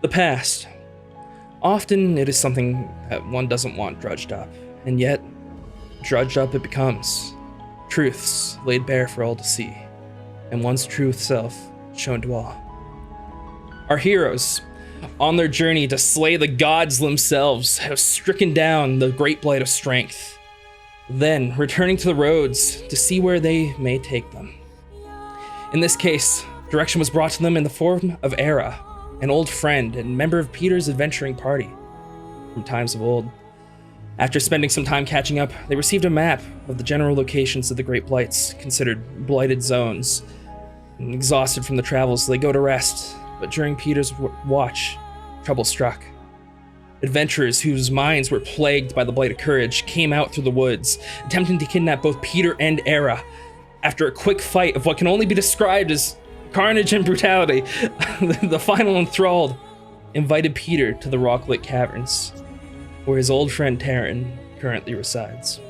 The past. Often it is something that one doesn't want drudged up, and yet, drudged up it becomes. Truths laid bare for all to see, and one's truth self shown to all. Our heroes, on their journey to slay the gods themselves, have stricken down the great blight of strength, then returning to the roads to see where they may take them. In this case, direction was brought to them in the form of Era, an old friend and member of Peter's adventuring party from times of old. After spending some time catching up, they received a map of the general locations of the Great Blights, considered blighted zones. And exhausted from the travels, they go to rest, but during Peter's watch, trouble struck. Adventurers whose minds were plagued by the Blight of Courage came out through the woods, attempting to kidnap both Peter and Era. After a quick fight of what can only be described as carnage and brutality, the final enthralled invited Peter to the Roch'lit Caverns, where his old friend Taryn currently resides.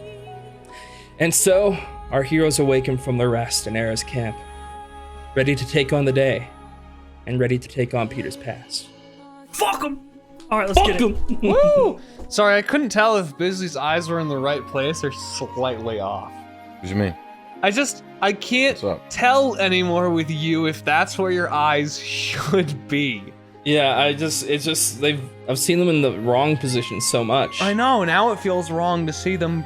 And so, our heroes awaken from their rest in Era's camp, ready to take on the day, and ready to take on Peter's past. Fuck him! Alright, let's get it. Woo! Sorry, I couldn't tell if Bizly's eyes were in the right place or slightly off. What do you mean? I can't tell anymore with you if that's where your eyes should be. Yeah, I've seen them in the wrong position so much. I know, now it feels wrong to see them.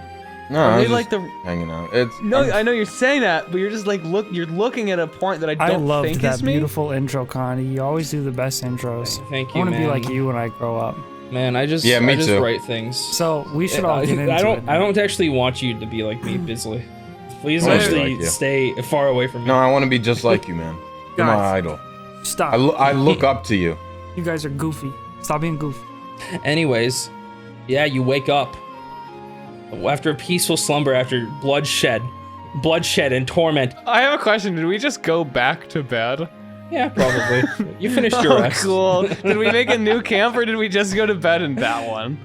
No, I was like just hanging out. I know you're saying that, but you're just like, you're looking at a point that I don't think is me. I loved that beautiful intro, Connie. You always do the best intros. Thank you, I want to be man. like you when I grow up. Man, I just too. write things. So we should all get into it. I don't actually want you to be like me, Bizly. Please I actually like you. stay far away from me. No, I want to be just like you, man. You're my Guys, idol. Stop. I look up to you. You guys are goofy. Stop being goofy. Anyways, yeah, you wake up after a peaceful slumber, after bloodshed and torment. I have a question. Did we just go back to bed? Yeah, probably. You finished your rest. Cool. Did we make a new camp or did we just go to bed in that one?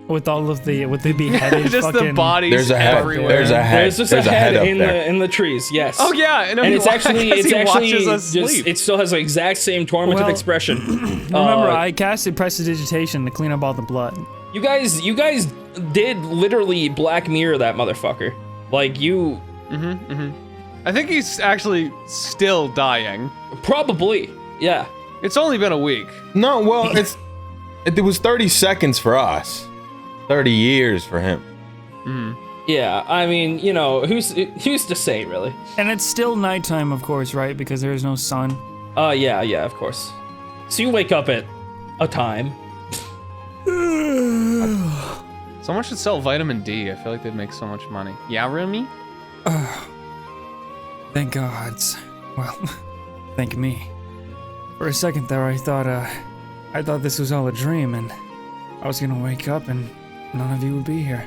With all of the beheaded just fucking... the bodies There's a head. everywhere. There's a head. There's just a head up in there. the trees. Yes. Oh yeah, and it's actually watches us just, sleep. it still has the exact same tormented expression. Remember, I casted prestidigitation to clean up all the blood. You guys did literally Black Mirror that motherfucker. Like you. I think he's actually still dying. Probably. Yeah. It's only been a week. No, well, it was 30 seconds for us. 30 years for him. Yeah, I mean, you know, who's to say, really? And it's still nighttime, of course, right? Because there is no sun. Yeah, of course. So you wake up at a time. Someone should sell vitamin D. I feel like they'd make so much money. Yeah, Rumi? Thank gods. Well, thank me. For a second there, I thought this was all a dream, and I was gonna wake up and none of you would be here.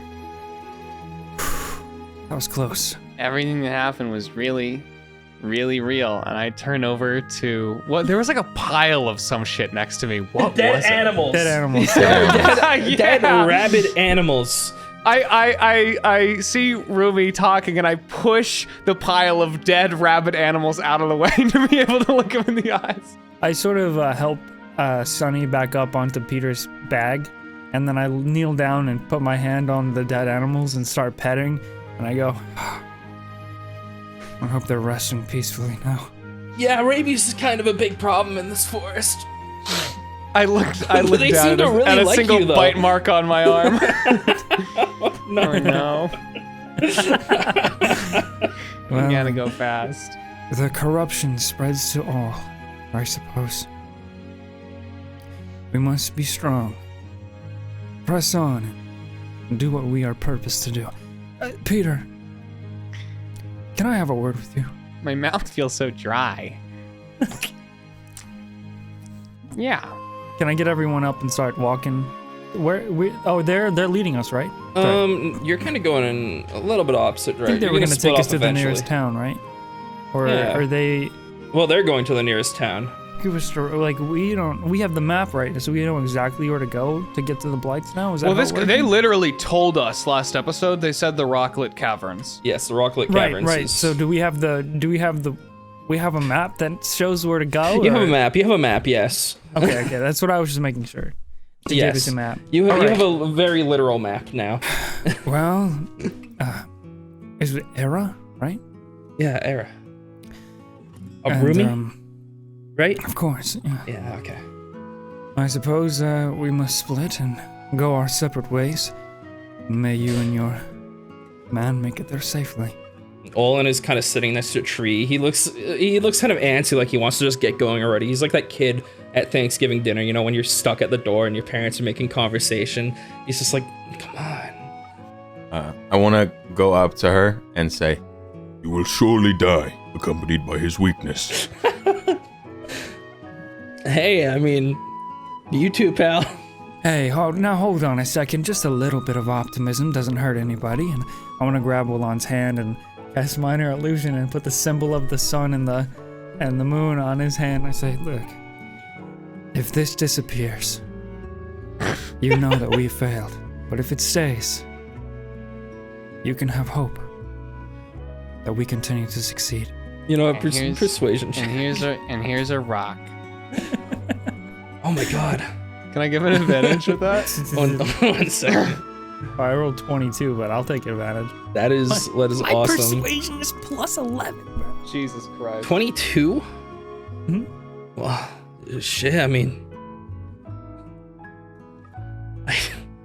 That was close. Everything that happened was really, really real. And I turn over to there was like a pile of some shit next to me. What was it? Animals. Dead animals. Dead rabid animals. I see Rumi talking and I push the pile of dead rabid animals out of the way to be able to look him in the eyes. I sort of help Sunny back up onto Peter's bag, and then I kneel down and put my hand on the dead animals and start petting, and I go, I hope they're resting peacefully now. Yeah, rabies is kind of a big problem in this forest. I looked They seem down to really at a like single you, though. bite mark on my arm. No. Well, We gotta go fast. the corruption spreads to all, I suppose. We must be strong. Press on and do what we are purposed to do. Peter, can I have a word with you? My mouth feels so dry. Yeah. Can I get everyone up and start walking? They're leading us, right? You're kind of going in a little bit opposite I direction. think they were You're going to split take us off to the eventually. nearest town, right? Or Yeah. are they? Well, they're going to the nearest town. Give us we have the map right, so we know exactly where to go to get to the Blights now. Is that Well, how it works? they literally told us last episode. They said the Roch'lit Caverns. Yes, the Roch'lit Right, Caverns. right. So do we have the we have a map that shows where to go? You have or- a map. You have a map. Yes. Okay, that's what I was just making sure. To give us Yes. a map. You All have a very literal map now. Well, is it Era, right? Yeah, Era. And, Rumi, right? Of course, yeah. Yeah. Okay. I suppose we must split and go our separate ways. May you and your man make it there safely. Olin is kind of sitting next to a tree. He looks kind of antsy, like he wants to just get going already. He's like that kid at Thanksgiving dinner, you know, when you're stuck at the door and your parents are making conversation. He's just like, come on. I want to go up to her and say, You will surely die, accompanied by his weakness. Hey, I mean, you too, pal. Hey, now hold on a second. Just a little bit of optimism doesn't hurt anybody. And I want to grab Wolan's hand and cast minor illusion and put the symbol of the sun and the moon on his hand. I say, look, if this disappears, you know that we failed. But if it stays, you can have hope that we continue to succeed. You know, a And here's- persuasion check. And here's a rock. Oh my god. Can I give an advantage with that? One second. I rolled 22, but I'll take advantage. That is awesome. persuasion is plus 11, bro. Jesus Christ. 22? Hmm? Well, shit, I mean...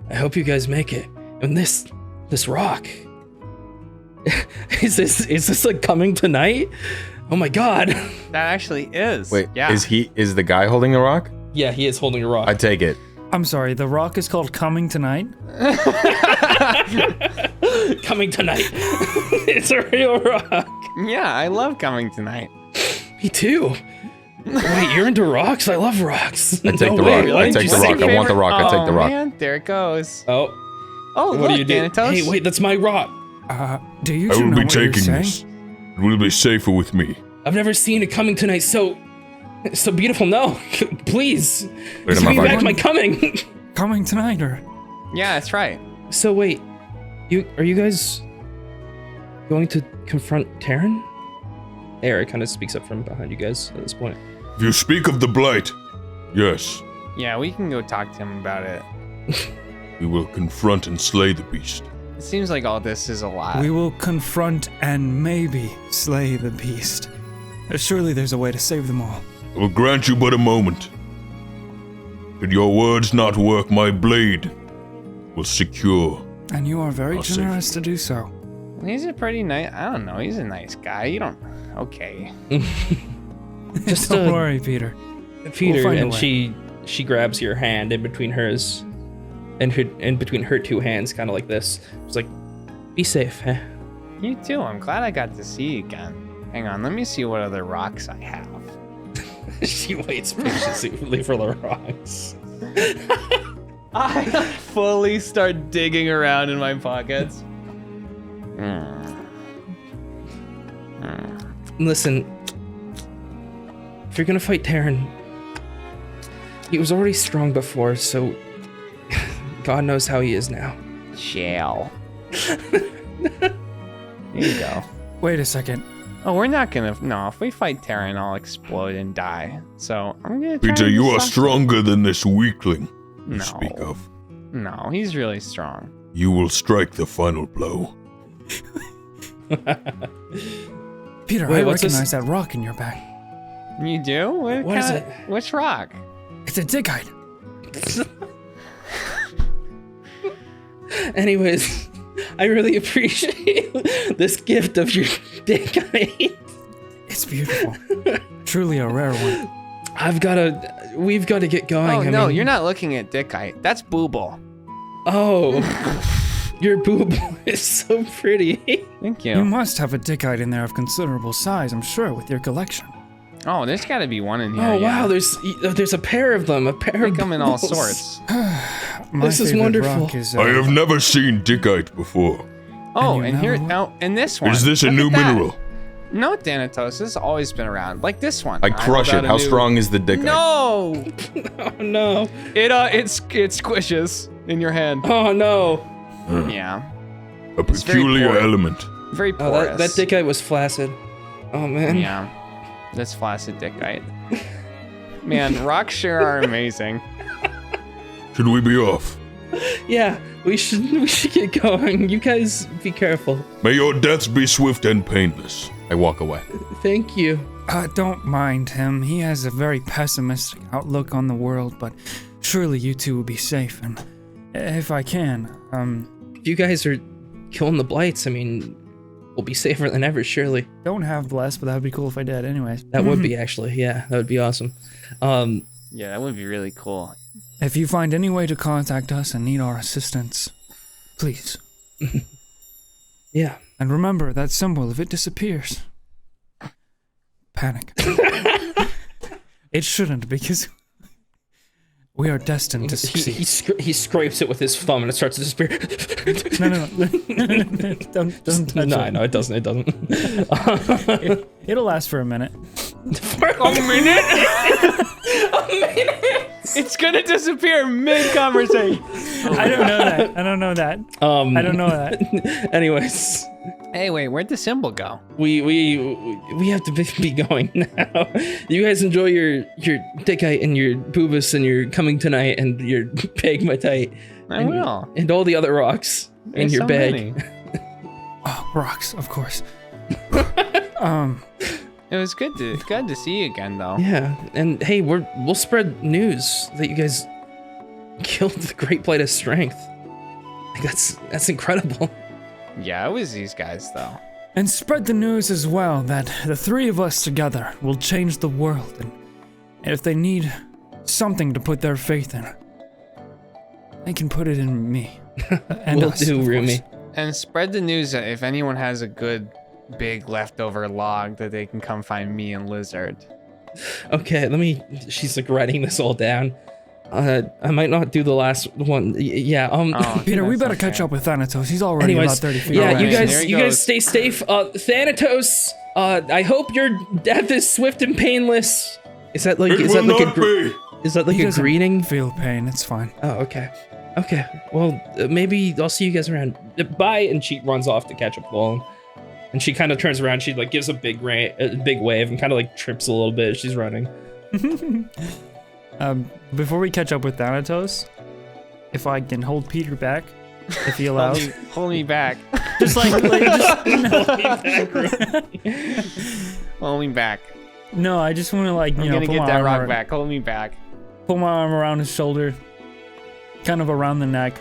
I hope you guys make it. And this rock... is this like coming tonight? Oh my god. That actually is. wait, yeah. is the guy holding the rock? Yeah, he is holding a rock. I take it. I'm sorry, the rock is called Coming Tonight? Coming tonight. It's a real rock. Yeah, I love coming tonight. Me too. Wait, you're into rocks? I love rocks. I take the way, rock. I really? take the Just- rock. I want the rock. I take the Oh, rock. man, there it goes. Oh, Oh, what look, do you do? Thanatos. Hey, wait, that's my rock. Do you I two will know be what you're taking saying? this. It will be safer with me. I've never seen it coming tonight so beautiful. No, please. Wait, Just am I bring back right? my coming. Coming Tonight, or... Yeah, that's right. So wait, are you guys going to confront Terran? Eric kind of speaks up from behind you guys at this point. If you speak of the Blight, yes, Yeah, we can go talk to him about it. we will confront and slay the beast. It seems like all this is a lot. We will confront and maybe slay the beast. Surely there's a way to save them all. I will grant you but a moment. Should your words not work, my blade will secure. And you are very I'll save generous to do so. He's a pretty nice. I don't know. He's a nice guy. You don't. Okay. Just Don't worry, Peter. Peter, find a and way. she grabs your hand in between hers, and in between her two hands, kind of like this. It's like, be safe, huh? You too. I'm glad I got to see you again. Hang on. Let me see what other rocks I have. She waits patiently for the rocks. I fully start digging around in my pockets. Listen, if you're gonna fight Terran, he was already strong before, so God knows how he is now. Shell. There you go. Wait a second. Oh, we're not gonna. No, if we fight Terran, I'll explode and die. So I'm gonna. Try Peter, to you are suck- stronger than this weakling you No. speak of. No, he's really strong. You will strike the final blow. Peter, Wait, I what's this? recognize that rock in your back. You do? What is it? Which rock? It's a digite. Anyways, I really appreciate this gift of your dick. It's beautiful. Truly a rare one. We've got to get going. Oh I no, mean- you're not looking at Dickite. That's Booble. Oh, your boob is so pretty. Thank You you. must have a digite in there of considerable size, I'm sure, with your collection. Oh, there's got to be one in here. Oh yeah. wow, there's a pair of them. A pair They of come in all boobles. sorts. My This is favorite wonderful. rock is, I have never seen Dickite before. Oh, you and here, know- now, and this one. Is this a Look new at that. mineral? No, Thanatos. This has always been around. Like this one. I crush got it. a How new- strong is the dickite? No! Oh no. It squishes in your hand. Oh no. Yeah. A It's very peculiar porous. element. Very Oh, porous. that dickite was flaccid. Oh man. Yeah. That's flaccid dick, right? Man, rocks sure are amazing. Should we be off? Yeah, we should get going. You guys be careful. May your deaths be swift and painless. I walk away. Thank you. Don't mind him. He has a very pessimistic outlook on the world, but surely you two will be safe. And if I can, If you guys are killing the blights, I mean, we'll be safer than ever, surely. don't have blessed, but that would be cool if I did. Anyways, That would be actually, yeah, that would be awesome. Yeah, that would be really cool. if you find any way to contact us and need our assistance, please. Yeah. And remember that symbol. If it disappears, panic. It shouldn't, because we are destined to succeed. He scrapes it with his thumb and it starts to disappear. No. don't touch it. No, it doesn't. It doesn't. It'll last for a minute. For a minute? A minute? It's gonna disappear mid-conversation. I don't know that. I don't know that. Anyways, Hey, wait, where'd the symbol go? we have to be going now. You guys enjoy your dickite and your boobus and your coming tonight and your pegmatite. I will. And all the other rocks in There's your so bag. many. Oh, rocks, of course. It was good to see you again, though. Yeah, and hey, we'll spread news that you guys killed the Great Blight of Strength. Like that's incredible. Yeah, it was these guys, though. And spread the news as well that the three of us together will change the world. And if they need something to put their faith in, they can put it in me. And Will us, do, of Rumi. course. And spread the news that if anyone has a good, big leftover log, that they can come find me and Lizard. Okay, she's like writing this all down. I might not do the last one. Yeah. Oh, Peter, we that's better okay. catch up with Thanatos. He's already Anyways, about 30 feet yeah, away. you guys, There he you guys goes. stay safe. Thanatos. I hope your death is swift and painless. Is that like? It Is will that like not a? be. Is that like He a doesn't greeting? feel pain. It's fine. Oh, okay. Okay. Well, maybe I'll see you guys around. Bye. And she runs off to catch up with Olin. And she kind of turns around. She like gives a big wave and kind of like trips a little bit as she's running. Before we catch up with Thanatos, if I can hold Peter back, if he allows. Hold me back. Just like Hold me back. No, I just want to I'm gonna put get my that arm rock around- back. Hold me back. Put my arm around his shoulder, kind of around the neck.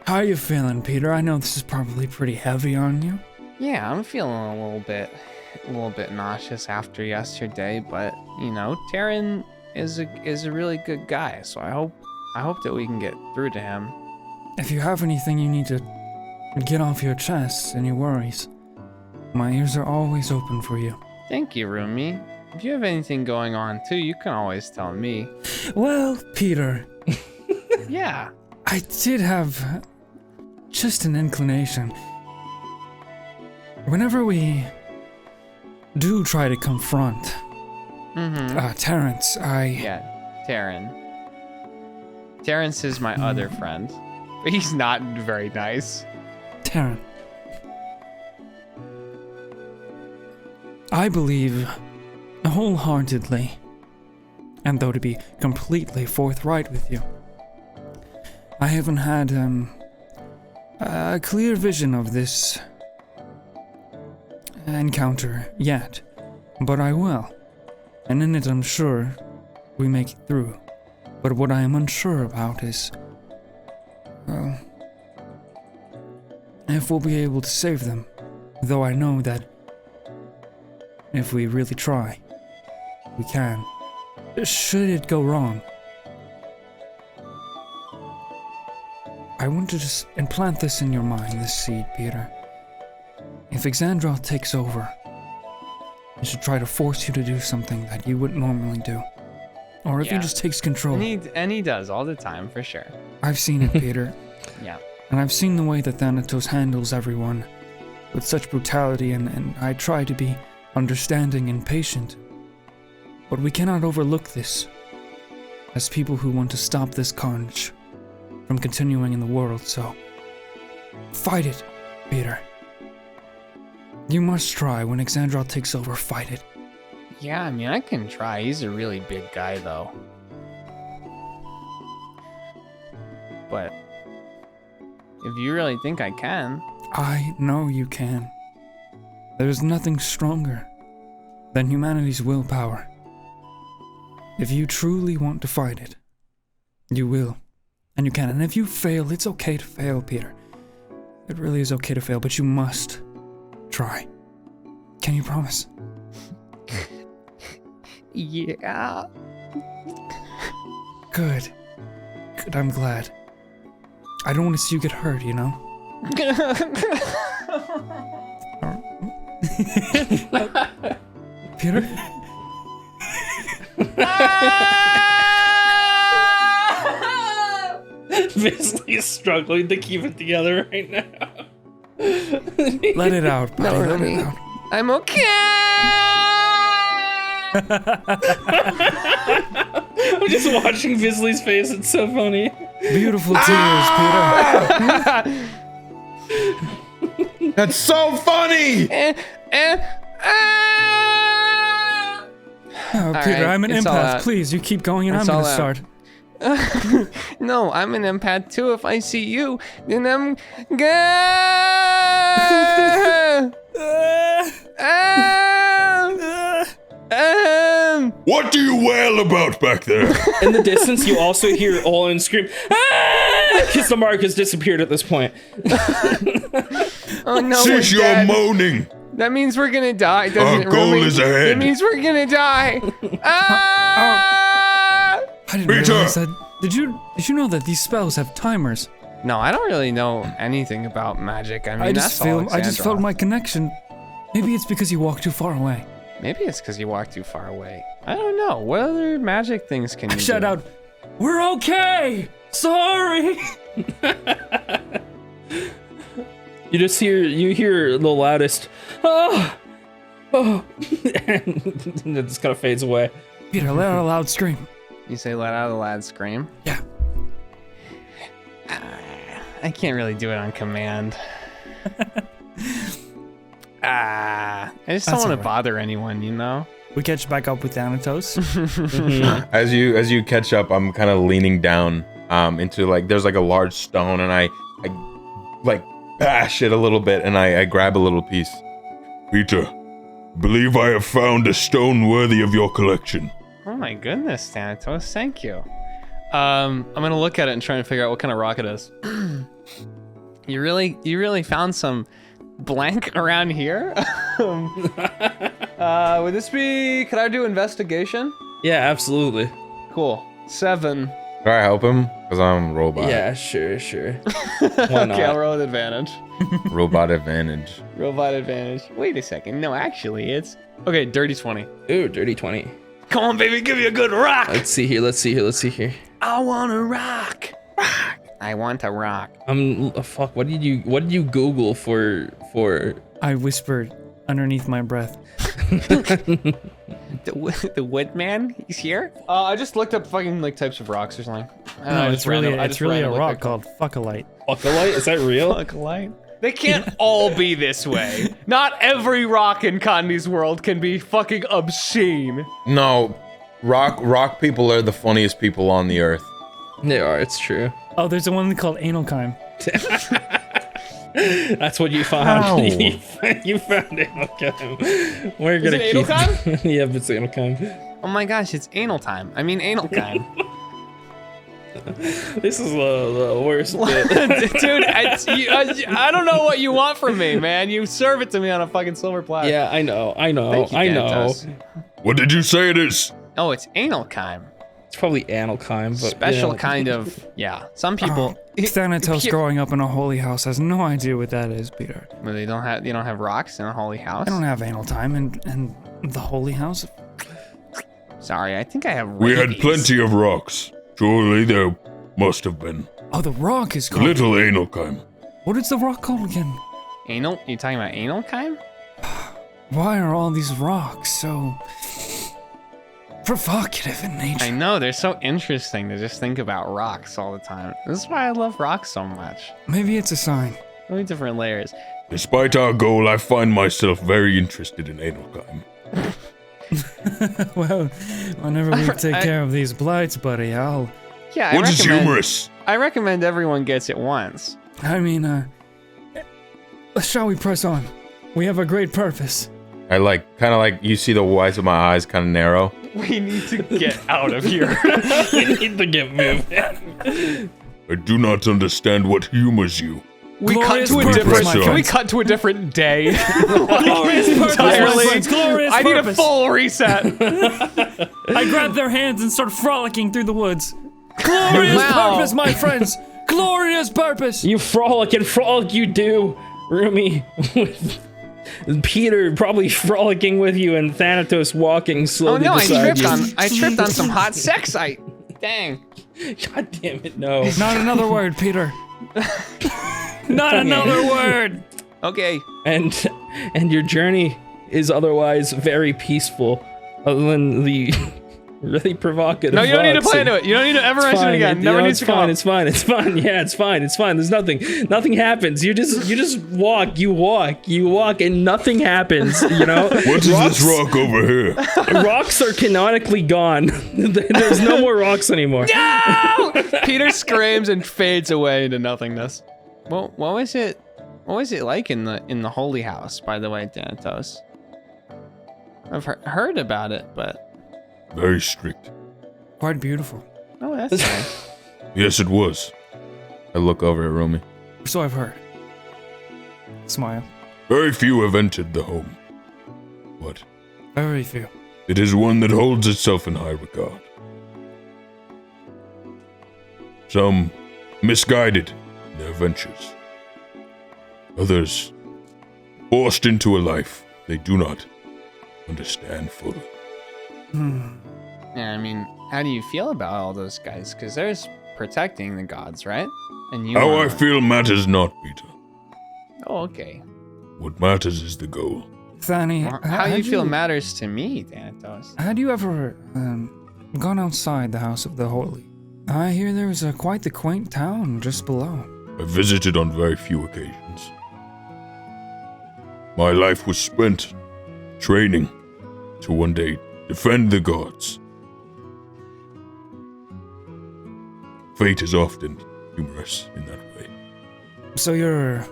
How are you feeling, Peter? I know this is probably pretty heavy on you. Yeah, I'm feeling a little bit nauseous after yesterday, but you know, Taryn is a really good guy, so I hope that we can get through to him. If you have anything you need to get off your chest, any worries, my ears are always open for you. Thank you, Rumi. If you have anything going on too, you can always tell me. Well, Peter, Yeah. I did have just an inclination. Whenever we do try to confront Terrence, Yeah, Taryn. Terrence is my other friend, but he's not very nice. Taryn. I believe wholeheartedly, and though to be completely forthright with you, I haven't had a clear vision of this encounter yet, but I will, and in it I'm sure we make it through. But what I am unsure about is, well, if we'll be able to save them, though I know that if we really try, we can. Should it go wrong, I want to just implant this in your mind, this seed, Peter. If Exandra takes over, it should try to force you to do something that you wouldn't normally do. Or if he Yeah. just takes control. And he does all the time, for sure. I've seen it, Peter. Yeah. And I've seen the way that Thanatos handles everyone with such brutality, and I try to be understanding and patient. But we cannot overlook this as people who want to stop this carnage from continuing in the world, so fight it, Peter. You must try when Exandra takes over, fight it. Yeah, I mean, I can try. He's a really big guy, though. But if you really think I can... I know you can. There's nothing stronger than humanity's willpower. If you truly want to fight it, you will. And you can. And if you fail, it's okay to fail, Peter. It really is okay to fail, but you must try. Can you promise? Yeah. Good. Good, I'm glad. I don't want to see you get hurt, you know? Peter? Bizly is struggling to keep it together right now. Let it out, buddy. Let it out. I'm okay. I'm just watching Bizly's face. It's so funny. Beautiful tears, Peter. That's so funny! Oh, Peter, right, I'm an it's all empath. out. Please, you keep going and It's I'm all gonna out. start. No, I'm an empath too. If I see you, then I'm What do you wail about back there? In the distance, you also hear Olin scream, "Ah!" Because the mark has disappeared at this point. Oh no, Cease we're your dead. moaning. That means we're gonna die, doesn't it, Our goal Rumi? is ahead. It means we're gonna die. Ah! I didn't Peter! realize that. Did you know that these spells have timers? No, I don't really know anything about magic. I mean, I just that's felt my connection. Maybe it's because you walk too far away. Maybe it's because you walk too far away. I don't know. What other magic things can you Shout do? out, we're okay! Sorry! You just hear the loudest, oh, and it just kind of fades away. Peter, let out a loud scream. You say let out a loud scream? Yeah. I can't really do it on command. I just don't That's want to alright. bother anyone, you know? We catch back up with Thanatos. As you catch up, I'm kind of leaning down into like there's like a large stone, and I like bash it a little bit, and I grab a little piece. Peter, believe I have found a stone worthy of your collection. Oh my goodness, Thanatos, thank you. I'm gonna look at it and try and figure out what kind of rock it is. You really found some blank around here? Would this be, could I do investigation? Yeah, absolutely. Cool, 7. Try to help him because I'm a robot. Yeah, sure. Why not? Okay, I'll roll with advantage. Robot advantage. Robot advantage. Wait a second, no, actually it's, okay, dirty 20. Ooh, dirty 20. Come on, baby, give me a good rock. Let's see here. I want a rock. I want a rock. Fuck. What did you Google for? I whispered underneath my breath. The woodman, he's here. I just looked up fucking like types of rocks or something. No, it's really a rock called Fuckalite. Fuckalite? Is that real? Fuckalite. They can't all be this way. Not every rock in Condi's world can be fucking obscene. No, rock people are the funniest people on the earth. They are. It's true. Oh, there's the one called Analkime. That's what you found. How? you found Analkime. We're gonna it keep. Analkime? Yeah, it's Analkime. Oh my gosh, it's anal time. I mean anal time. This is the worst bit. Dude, I don't know what you want from me, man. You serve it to me on a fucking silver platter. Yeah, I know. Thank you, I know. Thanatos. What did you say it is? Oh, it's anal time. It's probably Analkime, but Special you know. kind of, yeah. Some people. Thanatos growing up in a holy house has no idea what that is, Peter. Well, they don't have rocks in a holy house. I don't have anal time and the holy house. Sorry, I think I have. We had rabies. plenty of rocks. Surely there must have been. Oh, the rock is called. Little Analkime. What is the rock called again? Anal? You talking about anal kind? Why are all these rocks so provocative in nature? I know, they're so interesting to just think about rocks all the time. This is why I love rocks so much. Maybe it's a sign. So many different layers. Despite our goal, I find myself very interested in Analkime. Well, whenever we take care of these blights, buddy, Yeah, What is humorous? I recommend everyone gets it once. I mean, shall we press on? We have a great purpose. I kind of you see the whites of my eyes kind of narrow. We need to get out of here. We need to get moving. I do not understand what humors you. We Glorious cut to a purpose, different. my Can we friends. cut to a different day? Glorious purpose, my Entirely. friends, glorious I need a purpose. full reset. I grab their hands and start frolicking through the woods. Glorious Wow. purpose, my friends! Glorious purpose! You frolic and frolic you do, Rumi. With Peter probably frolicking with you and Thanatos walking Oh slowly no! beside you. I tripped on some hot sex. Dang. God damn it, no. Not another word, Peter. Not another word! Okay. And your journey is otherwise very peaceful, other than the really provocative. No, you don't need to rocks play and- into it. You don't need to ever It's mention it fine. again. You Never know, needs it's to come fine. up. It's fine. It's fine. Yeah, it's fine. It's fine. There's nothing happens. You just walk, and nothing happens. You know. What is this rock over here? Rocks are canonically gone. There's no more rocks anymore. No! Peter screams and fades away into nothingness. Well, what was it? What was it like in the holy house? By the way, Thanatos. I've heard about it, but Very strict. Quite beautiful. oh, that's nice. Yes, it was. I look over at Rumi. So I've heard. Smile. Very few have entered the home. But Very few. it is one that holds itself in high regard. Some misguided in their ventures. Others forced into a life they do not understand fully. Yeah, I mean, how do you feel about all those guys? Because there's protecting the gods, right? And you. How I wanna- feel matters not, Peter. Oh, okay. What matters is the goal. Thani, Well, how you feel matters to me, Thanatos. Had you ever gone outside the House of the Holy? I hear there is quite the quaint town just below. I visited on very few occasions. My life was spent training to one day defend the gods. Fate is often humorous in that way. So your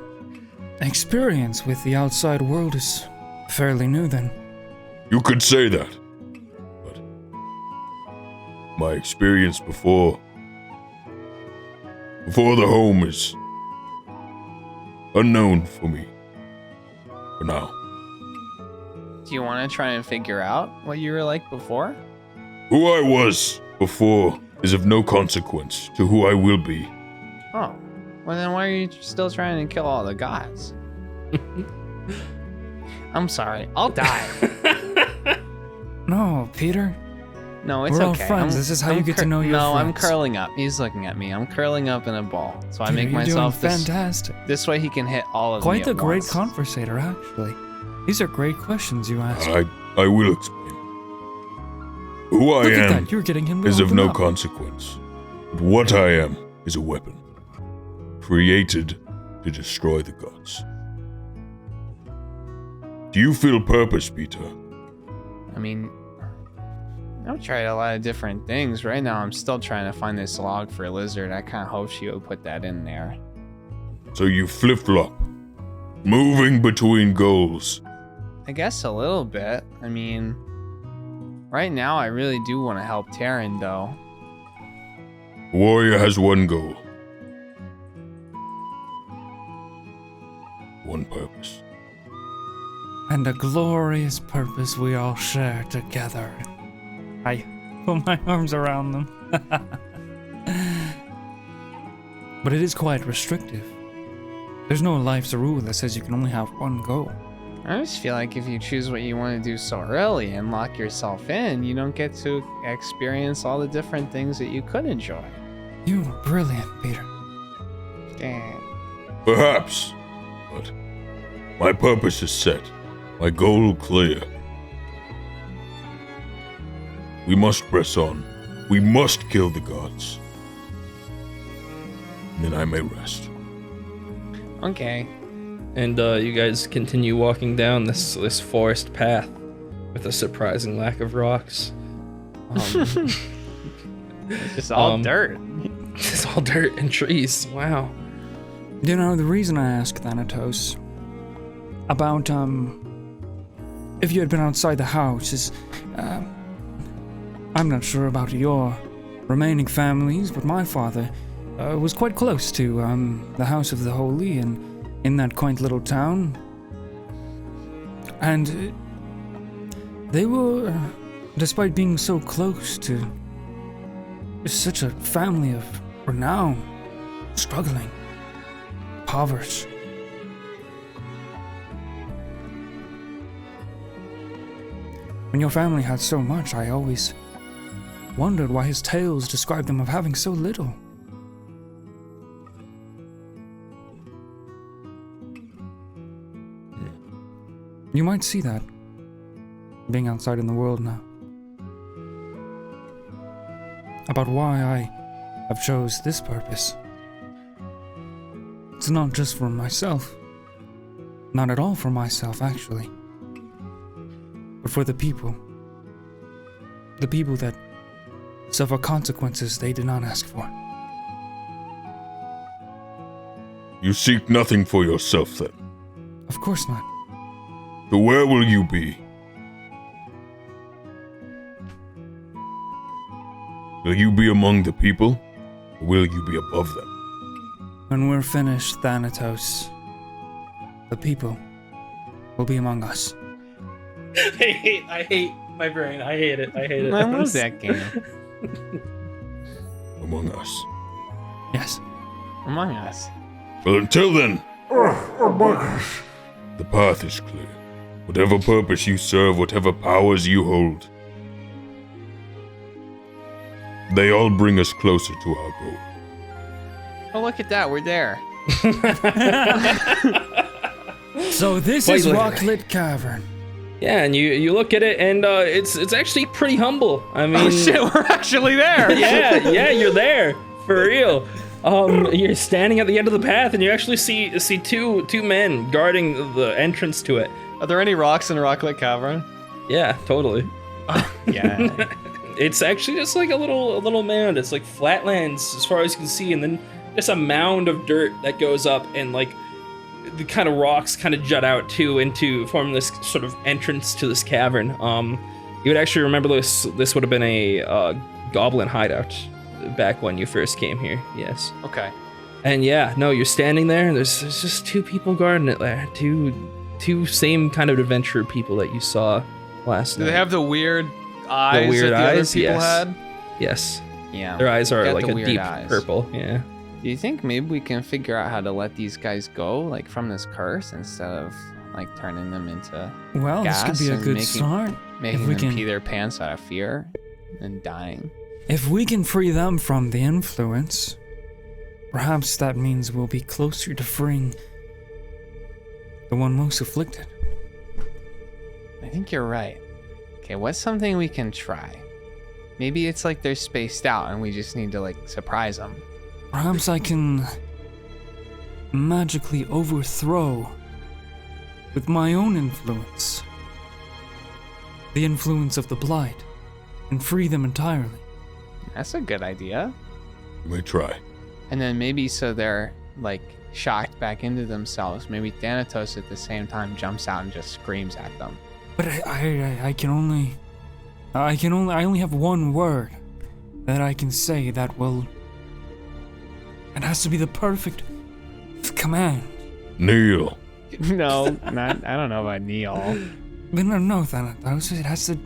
experience with the outside world is fairly new then? You could say that, but my experience before the home is unknown for me for now. Do you want to try and figure out what you were like before? Who I was before is of no consequence to who I will be. Oh, well then why are you still trying to kill all the gods? I'm sorry, I'll die. No, Peter. No, it's We're all okay. friends. This is how you get to know your No, I'm friends. curling up. He's looking at me. I'm curling up in a ball. So I Peter, make you're myself doing this. fantastic. This way he can hit all of me Quite at a great once. conversator, actually. These are great questions you ask. I will explain. Who I Look at am that, you're getting him to is of open no up. consequence. But what I am is a weapon, created to destroy the gods. Do you feel purpose, Peter? I mean, I've tried a lot of different things. Right now, I'm still trying to find this log for a lizard. I kind of hope she would put that in there. So you flip-flop, moving between goals. I guess a little bit. I mean, right now, I really do want to help Terran, though. A warrior has one goal. One purpose. And a glorious purpose we all share together. I put my arms around them. But it is quite restrictive. There's no life's rule that says you can only have one goal. I just feel like if you choose what you want to do so early and lock yourself in, you don't get to experience all the different things that you could enjoy. You're brilliant, Peter. Dang. Perhaps, but my purpose is set, my goal clear. We must press on. We must kill the gods. And then I may rest. Okay. And you guys continue walking down this forest path. with a surprising lack of rocks. It's just all dirt. It's all dirt and trees. Wow. You know, the reason I ask Thanatos about, if you had been outside the house is, I'm not sure about your remaining families, but my father was quite close to the House of the Holy and in that quaint little town. And they were, despite being so close to such a family of renown, struggling, impoverished. When your family had so much, I always wondered why his tales described them of having so little. You might see that, being outside in the world now. About why I have chose this purpose. It's not just for myself. Not at all for myself, actually. But for the people. The people that suffer consequences they did not ask for. You seek nothing for yourself, then. Of course not. So where will you be? Will you be among the people, or will you be above them? When we're finished, Thanatos, the people will be among us. I hate my brain. I hate it. I love that game. Among us. Yes. Among Us. Well, until then, the path is clear. Whatever purpose you serve, whatever powers you hold, they all bring us closer to our goal. Oh, look at that. We're there. So this Wait, is look. Roch'lit Cavern. Yeah, and you look at it, and it's actually pretty humble. I mean, Oh shit, we're actually there. yeah, you're there for real. You're standing at the end of the path, and you actually see two men guarding the entrance to it. Are there any rocks in Roch'lit Cavern? Yeah, totally. Yeah. It's actually just like a little mound. It's like flatlands as far as you can see, and then just a mound of dirt that goes up, and like the kind of rocks kind of jut out too into forming this sort of entrance to this cavern. You would actually remember this would have been a goblin hideout back when you first came here. Yes. Okay. And yeah, no, you're standing there, and there's just two people guarding it there. Two same kind of adventurer people that you saw last night. Do they have the weird eyes weird that the eyes? other people Yes. had? Yes. Yeah. Their eyes are Got like the a weird deep eyes. purple. Yeah. Do you think maybe we can figure out how to let these guys go, like from this curse, instead of like turning them into Well, this gas could be a and good making- start. making we them can- pee their pants out of fear and dying? If we can free them from the influence, perhaps that means we'll be closer to freeing the one most afflicted. I think you're right. Okay, what's something we can try? Maybe it's like they're spaced out and we just need to like surprise them. Perhaps I can magically overthrow, with my own influence, the influence of the blight, and free them entirely. That's a good idea. You may try. And then maybe so they're like shocked back into themselves. Maybe Thanatos at the same time jumps out and just screams at them. But I only have one word that I can say that will. It has to be the perfect command. Kneel. No, not. I don't know about Neil. But no, Thanatos. It has to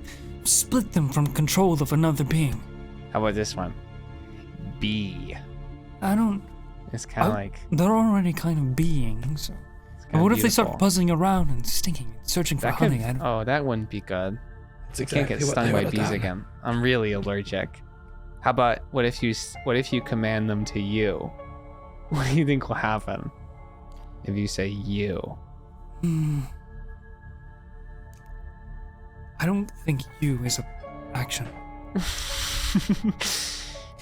split them from control of another being. How about this one? B. I don't. It's kind of like. They're already kind of beings. It's But kinda what if they start beautiful. buzzing around and stinging, and searching for That could, honey? I don't, oh, that wouldn't be good. That's I can't get stung by bees again. I'm really allergic. How about what if you command them to you? What do you think will happen if you say you? I don't think you is a action.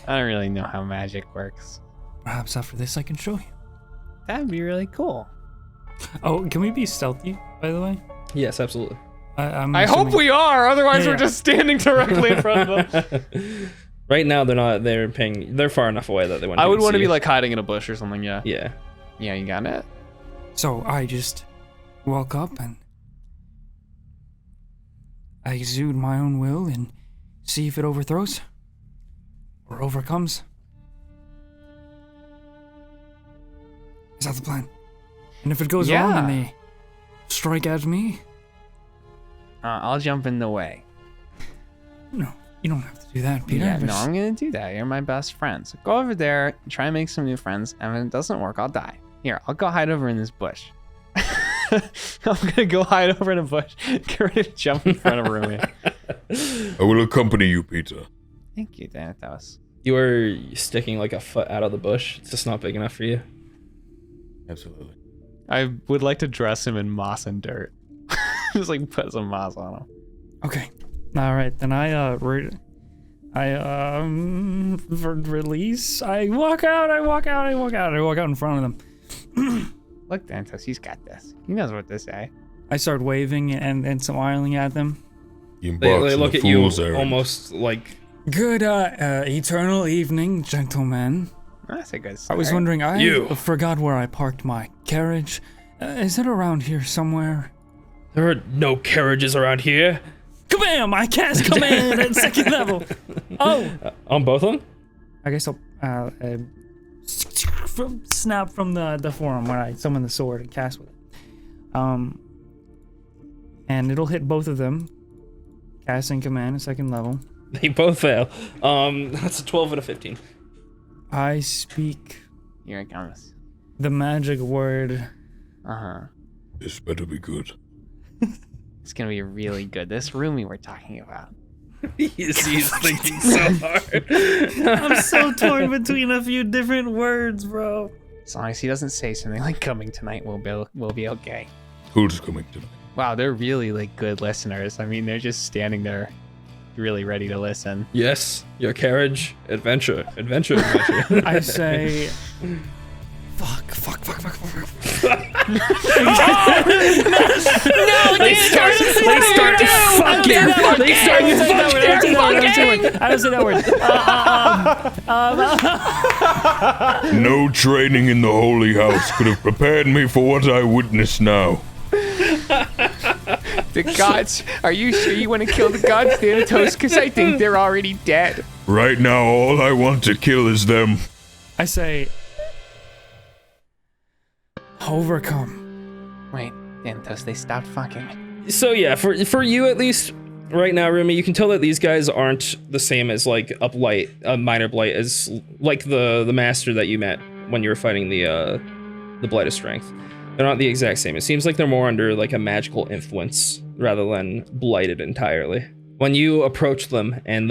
I don't really know how magic works. Perhaps after this I can show you. That'd be really cool. Oh, can we be stealthy, by the way? Yes, absolutely. I hope we are, otherwise we're just standing directly in front of them. Right now, they're far enough away that they wouldn't. I would want to be like hiding in a bush or something, yeah. Yeah. Yeah, you got it? So I just woke up and I exude my own will and see if it overthrows or overcomes. Is that the plan? And if it goes wrong and they strike at me? I'll jump in the way. No, you don't have to do that, Peter. Yeah, no, I'm gonna do that. You're my best friend. So go over there, try and make some new friends, and if it doesn't work, I'll die. Here, I'll go hide over in this bush. I'm gonna go hide over in a bush. Get ready to jump in front of Rumi. I will accompany you, Peter. Thank you, Thanatos. You are sticking like a foot out of the bush. It's just not big enough for you. Absolutely. I would like to dress him in moss and dirt. Just like put some moss on him. Okay. All right, then release. I walk out in front of them. Look, Thanatos, he's got this. He knows what to say. I start waving and smiling at them. You They embarks on look the at you fool's errand. almost like. Good eternal evening, gentlemen. That's a good I start. was wondering, I You. forgot where I parked my carriage. Is it around here somewhere? There are no carriages around here. Kabam! I cast command at second level. Oh! On both of them? I guess I'll snap from the forum when I summon the sword and cast with it. And it'll hit both of them. Casting command at second level. They both fail. That's a 12 and a 15. I speak Here it comes. the magic word. Uh-huh. This better be good. It's gonna be really good. This Rumi we're talking about. He's thinking so hard. I'm so torn between a few different words, bro. As long as he doesn't say something like coming tonight, we'll be okay. Who's coming tonight? Wow, they're really like good listeners. I mean, they're just standing there really ready to listen. Yes, your carriage, adventure. I say, fuck. They start to fucking. I don't say that word. No training in the holy house could have prepared me for what I witness now. The gods, are you sure you want to kill the gods, Thanatos? Because I think they're already dead. Right now, all I want to kill is them. I say, overcome. Wait, Thanatos, they stopped fucking. So yeah, for you at least, right now, Rumi, you can tell that these guys aren't the same as like a minor blight, as like the master that you met when you were fighting the blight of strength. They're not the exact same. It seems like they're more under like a magical influence rather than blighted entirely. When you approach them and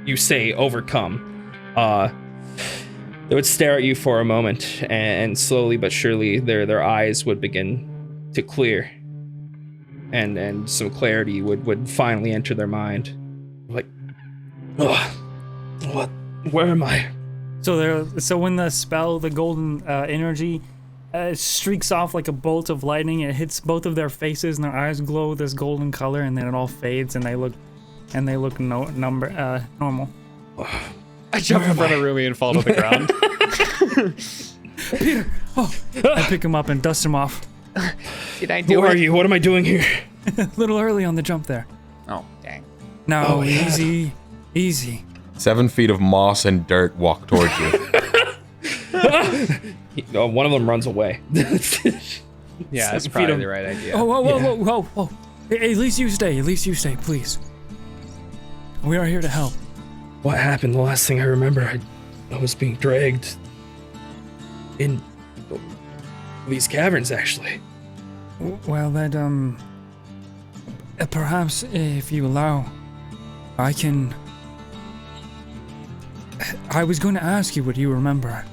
you say overcome, they would stare at you for a moment, and slowly but surely their eyes would begin to clear, and some clarity would finally enter their mind. Like, what? Where am I? So when the spell, the golden energy, streaks off like a bolt of lightning, it hits both of their faces, and their eyes glow this golden color, and then it all fades, and they look normal. I jump in front of Rumi and fall to the ground. Peter, I pick him up and dust him off. Did I do Who it? are you? What am I doing here? A little early on the jump there. Oh, dang. No, yeah. easy. 7 feet of moss and dirt walk towards you. One of them runs away. Yeah, that's 7 feet probably of- the right idea. Whoa. Hey, at least you stay, please. We are here to help. What happened? The last thing I remember, I was being dragged in these caverns, actually. Well, that, perhaps if you allow, I was going to ask you what you remember,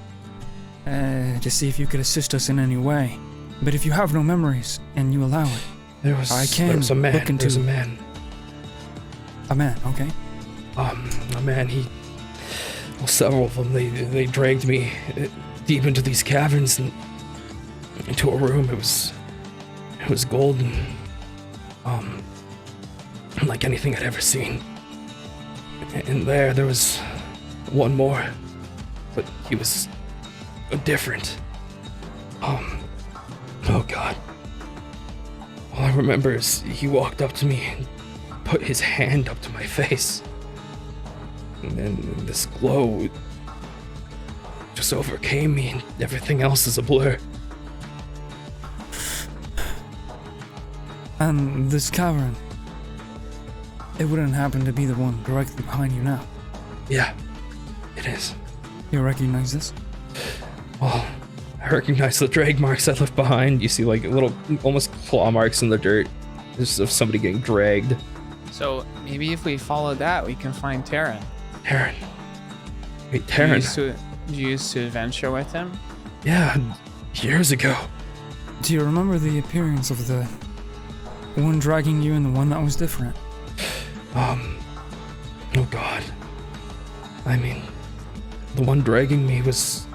to see if you could assist us in any way. But if you have no memories and you allow it, There was a man. There was a man. A man, okay. A man. Several of them. They dragged me deep into these caverns and into a room. It was It was golden. Like anything I'd ever seen. And there was one more. But he was different. Oh God. All I remember is he walked up to me and put his hand up to my face. And then this glow just overcame me and everything else is a blur. And this cavern, it wouldn't happen to be the one directly behind you now. Yeah, it is. You recognize this? Well, I recognize the drag marks I left behind. You see like little, almost claw marks in the dirt. Just of somebody getting dragged. So maybe if we follow that, we can find Terran. Terran. Wait, Did you Terran? used to adventure with him? Yeah, years ago. Do you remember the appearance of the one dragging you and the one that was different? Oh God. I mean, the one dragging me was...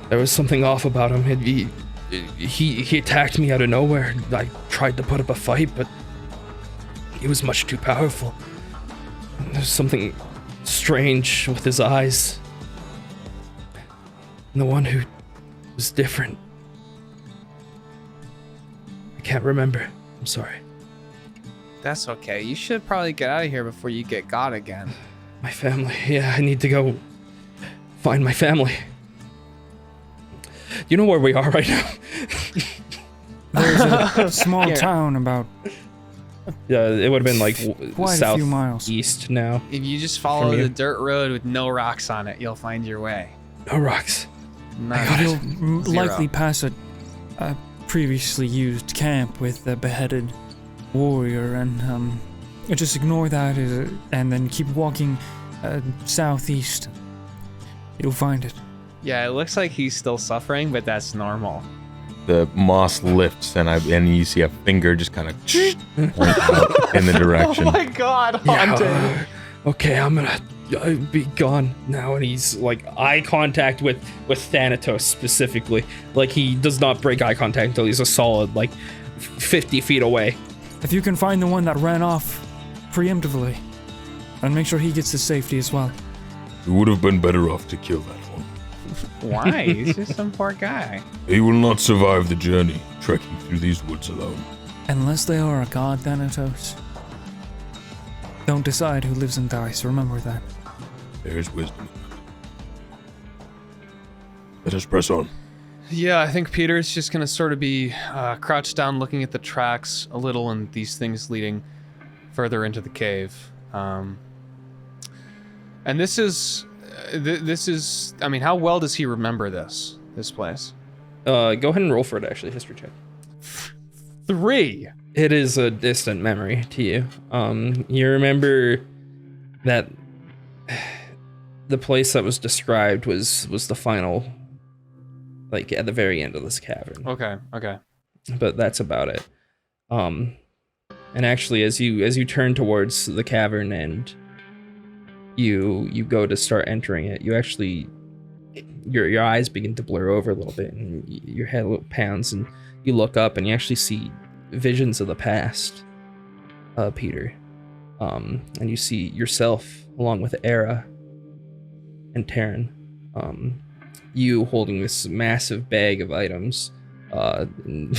There was something off about him. He attacked me out of nowhere. I tried to put up a fight, but he was much too powerful. There's something strange with his eyes. And the one who was different. I can't remember. I'm sorry. That's okay. You should probably get out of here before you get got again. My family. Yeah, I need to go find my family. You know where we are right now? There's a small town about Yeah, it would have been like quite a south few miles. east now. If you just follow From you. the dirt road with no rocks on it, you'll find your way. No rocks. None. You'll Zero. likely pass a previously used camp with a beheaded warrior, and just ignore that, and then keep walking southeast. You'll find it. Yeah, it looks like he's still suffering, but that's normal. The moss lifts, and you see a finger just kind of point out in the direction. Oh my God, haunted. Okay, I'm gonna be gone now. And he's like eye contact with Thanatos specifically. Like he does not break eye contact until he's a solid like 50 feet away. If you can find the one that ran off preemptively, and make sure he gets to safety as well. You would have been better off to kill that one. Why? He's just some poor guy. He will not survive the journey, trekking through these woods alone. Unless they are a god, Thanatos. Don't decide who lives and dies, remember that. There's wisdom in that. Let us press on. Yeah, I think Peter's just gonna sort of be crouched down looking at the tracks a little and these things leading further into the cave. And this is, I mean, how well does he remember this place? Go ahead and roll for it actually, history check. 3. It is a distant memory to you. You remember that the place that was described was the final, like at the very end of this cavern. Okay. But that's about it. And actually, as you turn towards the cavern and you go to start entering it, you actually your eyes begin to blur over a little bit, and your head pounds, and you look up and you actually see visions of the past, Peter. And you see yourself along with Era and Terran. You holding this massive bag of items, and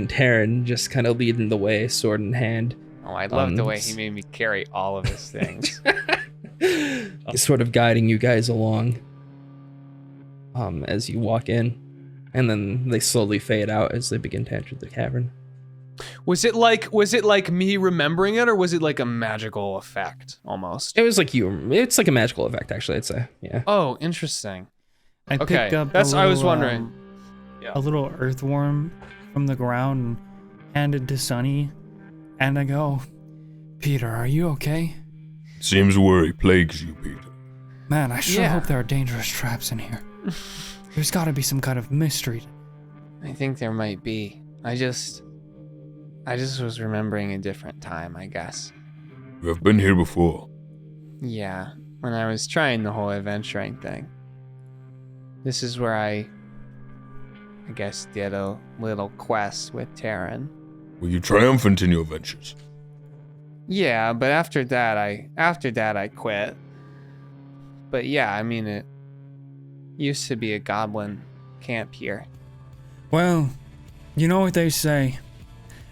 Terran just kind of leading the way, sword in hand. Oh, I love the way he made me carry all of his things. Sort of guiding you guys along as you walk in, and then they slowly fade out as they begin to enter the cavern. Was it like me remembering it, or was it like a magical effect almost? It was like it's like a magical effect, actually, I'd say. Yeah. Oh, interesting. I Okay, pick up that's- a I little, was wondering. Yeah. a little earthworm from the ground and hand it to Sonny, and I go, Peter, are you okay? Seems worry plagues you, Peter. Man, I sure Yeah. hope there are dangerous traps in here. There's gotta be some kind of mystery. I think there might be. I just was remembering a different time, I guess. You have been here before. Yeah, when I was trying the whole adventuring thing. This is where I I guess, did a little quest with Terran. Were you triumphant in your ventures? Yeah, but after that I quit. But yeah, I mean, it used to be a goblin camp here. Well, you know what they say.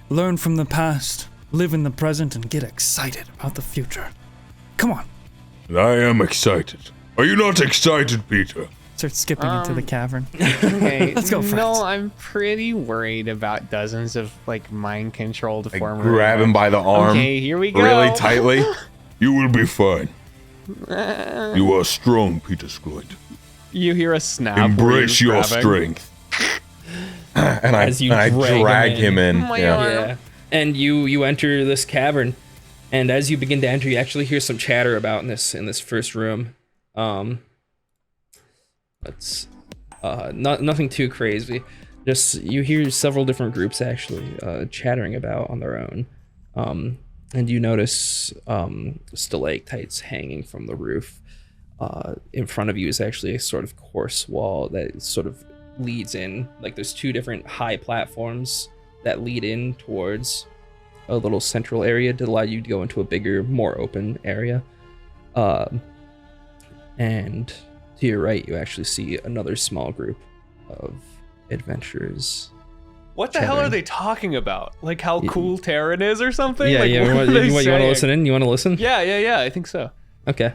Learn from the past, live in the present, and get excited about the future. Come on. I am excited. Are you not excited, Peter? Start skipping into the cavern. Okay, Let's go, friends. No, I'm pretty worried about dozens of like mind-controlled I former. grab him by the arm Okay, here we go. really tightly. You will be fine. You are strong, Peter Sqloint. You hear a snap. Embrace your grabbing. strength. And As you I drag him in. My Yeah. arm. Yeah. And you enter this cavern, and as you begin to enter, you actually hear some chatter about in this first room. It's nothing too crazy. Just you hear several different groups actually chattering about on their own. And you notice stalactites hanging from the roof. In front of you is actually a sort of coarse wall that sort of leads in. Like there's two different high platforms that lead in towards a little central area to allow you to go into a bigger, more open area. And to your right, you actually see another small group of adventurers. What the hell are they talking about? Like how cool Terran is or something? Yeah, like, yeah. what are You they want to saying? listen in? You want to listen? Yeah, I think so. Okay.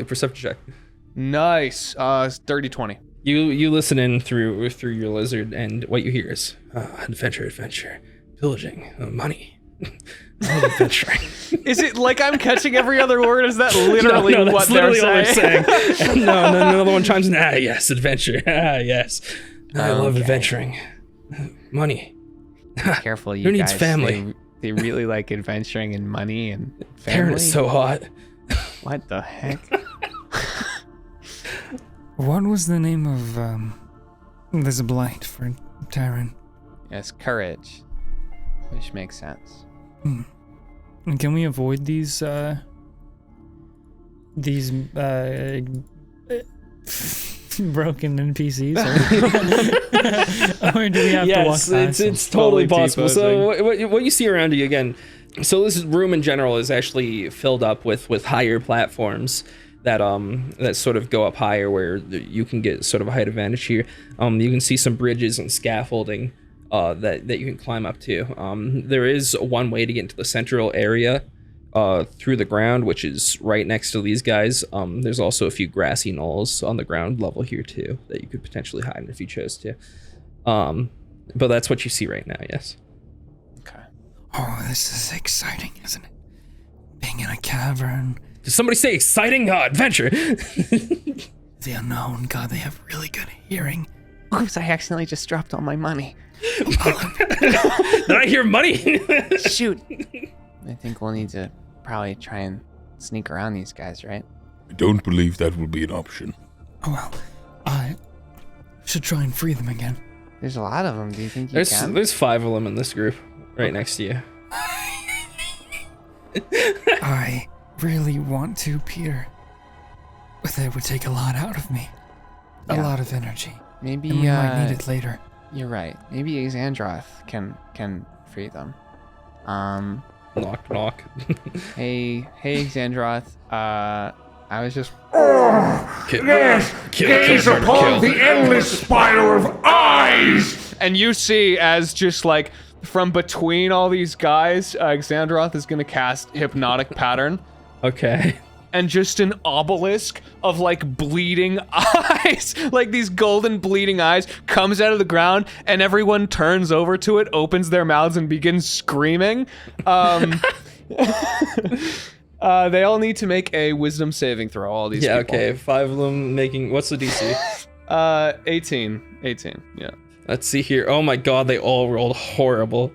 Perception check. Nice. It's 30-20. You listen in through your lizard, and what you hear is adventure, pillaging, money, adventuring. Is it like I'm catching every other word? Is that literally no, what that's literally they're all saying? they're saying. No, another one chimes in. Yes, adventure. Yes, I love Okay. adventuring. Money. Careful, you Who needs guys. family? They really like adventuring and money and family. Terran is so hot. What the heck? What was the name of, there's a blight for Terran? Yes, courage. Which makes sense. And can we avoid these broken NPCs? Or do we have to walk Yes, past them? it's totally Probably possible. So what you see around you again. So this room in general is actually filled up with higher platforms that sort of go up higher where you can get sort of a height advantage here. You can see some bridges and scaffolding that you can climb up to. There is one way to get into the central area through the ground, which is right next to these guys. There's also a few grassy knolls on the ground level here too that you could potentially hide in if you chose to. But that's what you see right now, yes. Okay. Oh, this is exciting, isn't it? Being in a cavern. Did somebody say exciting adventure? The unknown. God, they have really good hearing. Oops, I accidentally just dropped all my money. Did I hear money? Shoot. I think we'll need to probably try and sneak around these guys, right? I don't believe that will be an option. Oh well, I should try and free them again. There's a lot of them. Do you think you can? There's 5 of them in this group, right next to you. I really want to, Peter. But that would take a lot out of me. A Yeah. lot of energy. Maybe And we might need it later. you're right. Maybe Xandroth can free them. Knock, knock. Hey Xandroth. I was just Gaze upon the endless spiral of eyes! and you see as just like from between all these guys, Xandroth is gonna cast Hypnotic Pattern. Okay. And just an obelisk of like bleeding eyes, like these golden bleeding eyes, comes out of the ground, and everyone turns over to it, opens their mouths, and begins screaming. They all need to make a wisdom saving throw. All these Yeah, people. okay. 5 of them making. What's the DC? 18. Yeah. Let's see here. Oh my god, they all rolled horrible.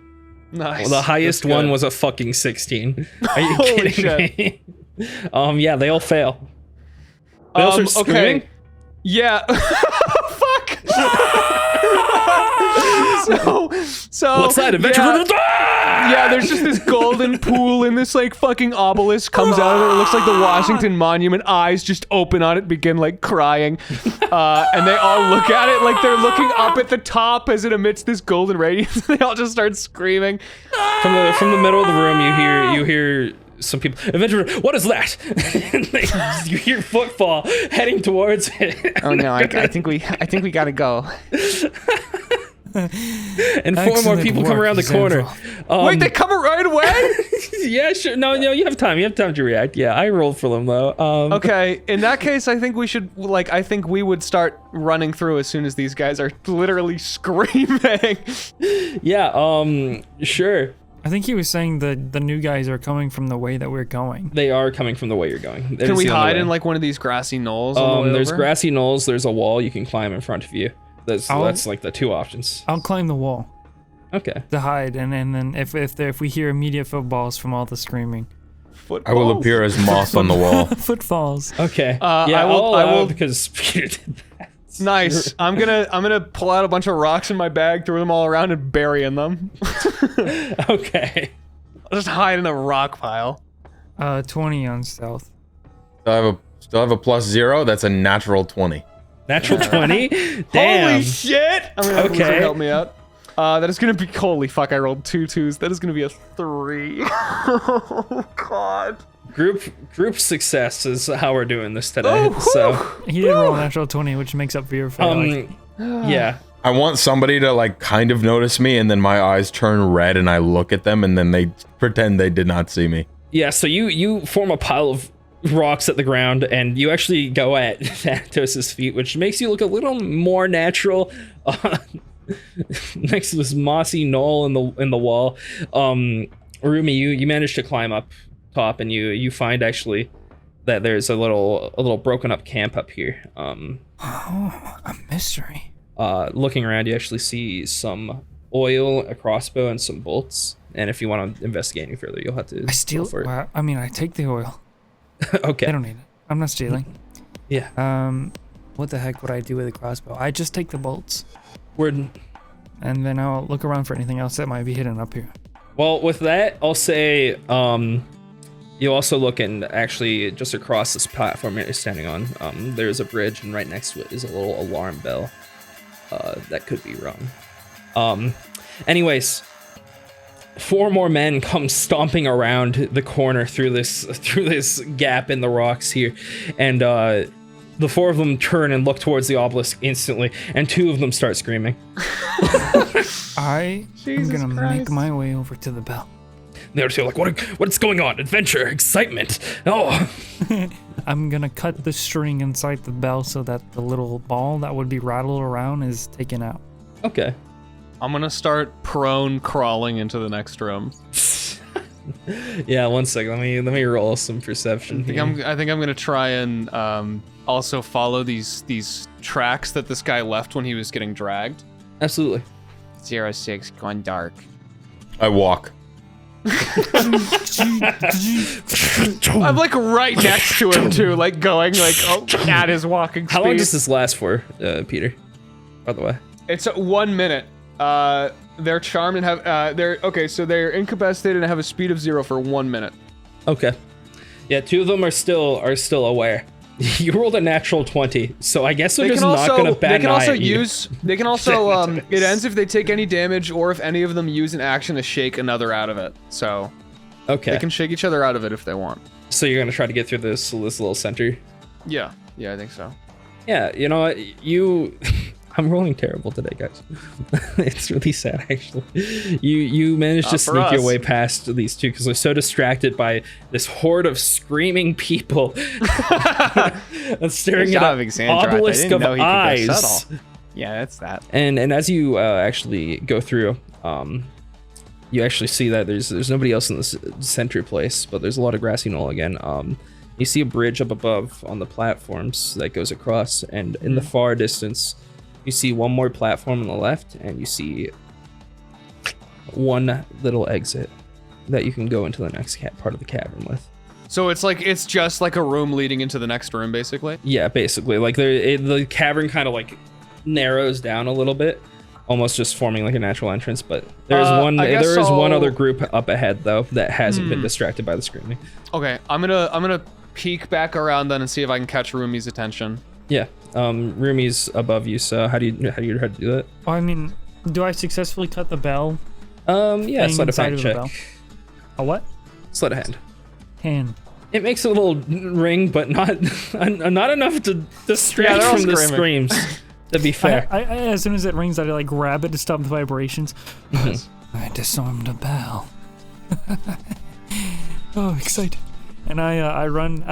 Nice. Well, the highest That's one good. was a fucking 16. Are you Holy kidding me? Yeah, they all fail. They all start screaming? Okay. Yeah. Fuck. So What's that? Adventure yeah, from the yeah, there's just this golden pool and this like fucking obelisk comes out of it. It looks like the Washington Monument. Eyes just open on it, begin like crying. And they all look at it like they're looking up at the top as it emits this golden radiance. They all just start screaming. From the middle of the room, you hear some people. Adventure, what is that? And you hear footfall heading towards it. Oh no, I think we gotta go. And four more people come around the corner. Wait, they come right away? Yeah, sure. No, you have time. You have time to react. Yeah, I rolled for them though. Okay, in that case, I think we should I think we would start running through as soon as these guys are literally screaming. Yeah. Sure. I think he was saying the new guys are coming from the way that we're going. They are coming from the way you're going. Can we hide in like one of these grassy knolls? There's grassy knolls. There's a wall you can climb in front of you. That's like the two options. I'll climb the wall Okay. to hide, and then if we hear immediate footballs from all the screaming, I will appear as moth on the wall. footfalls. Okay. I will because Peter did that. Nice. I'm gonna pull out a bunch of rocks in my bag, throw them all around, and bury in them. Okay. I'll just hide in a rock pile. 20 on stealth. Still have a +0. That's a natural 20. Natural 20? Damn. Holy shit! I'm gonna have Blizzard Okay. help me out. That is gonna be, holy fuck, I rolled 2 2s. That is gonna be a 3. Oh god. Group success is how we're doing this today. Oh, so He did roll a natural 20, which makes up for your fail. yeah. I want somebody to like kind of notice me, and then my eyes turn red, and I look at them, and then they pretend they did not see me. Yeah, so you form a pile of rocks at the ground, and you actually go at Thanatos' feet, which makes you look a little more natural next to this mossy knoll in the wall. Rumi, you managed to climb up top, and you find actually that there's a little broken up camp up here. A mystery. Looking around, you actually see some oil, a crossbow, and some bolts. And if you want to investigate any further, you'll have to I steal. go for it. Well, I mean, I take the oil. Okay. I don't need it. I'm not stealing. Yeah. What the heck would I do with a crossbow? I just take the bolts, We're and then I'll look around for anything else that might be hidden up here. Well, with that, I'll say you also look, and actually just across this platform you're standing on, there's a bridge, and right next to it is a little alarm bell. That could be wrong. Anyways, 4 more men come stomping around the corner through this gap in the rocks here, and the 4 of them turn and look towards the obelisk instantly, and 2 of them start screaming. I am Jesus gonna Christ. make my way over to the bell. They're just like, what's going on? Adventure, excitement. Oh, I'm gonna cut the string inside the bell so that the little ball that would be rattled around is taken out. okay. I'm gonna start prone crawling into the next room. Yeah, one second. Let me roll some perception. I think I'm gonna try and also follow these tracks that this guy left when he was getting dragged. Absolutely. 06 gone dark. I walk. I'm like right next to him too, like going like at his walking speed. How long does this last for, Peter? By the way. It's 1 minute. They're charmed and have so they're incapacitated and have a speed of 0 for 1 minute. Okay. Yeah, 2 of them are still aware. You rolled a natural 20, so I guess they're just not gonna bat an eye at you. They can also it ends if they take any damage or if any of them use an action to shake another out of it. So Okay. they can shake each other out of it if they want. So you're gonna try to get through this little center. Yeah, I think so. Yeah, you know what? I'm rolling terrible today, guys. It's really sad, actually. You managed to for sneak your us. way past these 2 because they're so distracted by this horde of screaming people and staring at an obelisk of eyes. Yeah, that's that. And as you actually go through, you actually see that there's nobody else in this center place, but there's a lot of grassy knoll again. You see a bridge up above on the platforms that goes across, and in the far distance, you see one more platform on the left, and you see one little exit that you can go into the next part of the cavern with. So it's just like a room leading into the next room, basically. Yeah, basically, like the cavern kind of like narrows down a little bit, almost just forming like a natural entrance. But there is one other group up ahead though that hasn't been distracted by the screaming. Okay, I'm gonna peek back around then and see if I can catch Rumi's attention. Yeah, Rumi's above you. So how do you try to do that? Oh, I mean, do I successfully cut the bell? Yeah, sleight of inside hand of the check. bell? A what? Sleight of hand. Hand. It makes a little ring, but not enough to distract they're all from the screaming. screams. To be fair. I, as soon as it rings, I like grab it to stop the vibrations. I disarmed a bell. Oh, excited! And I run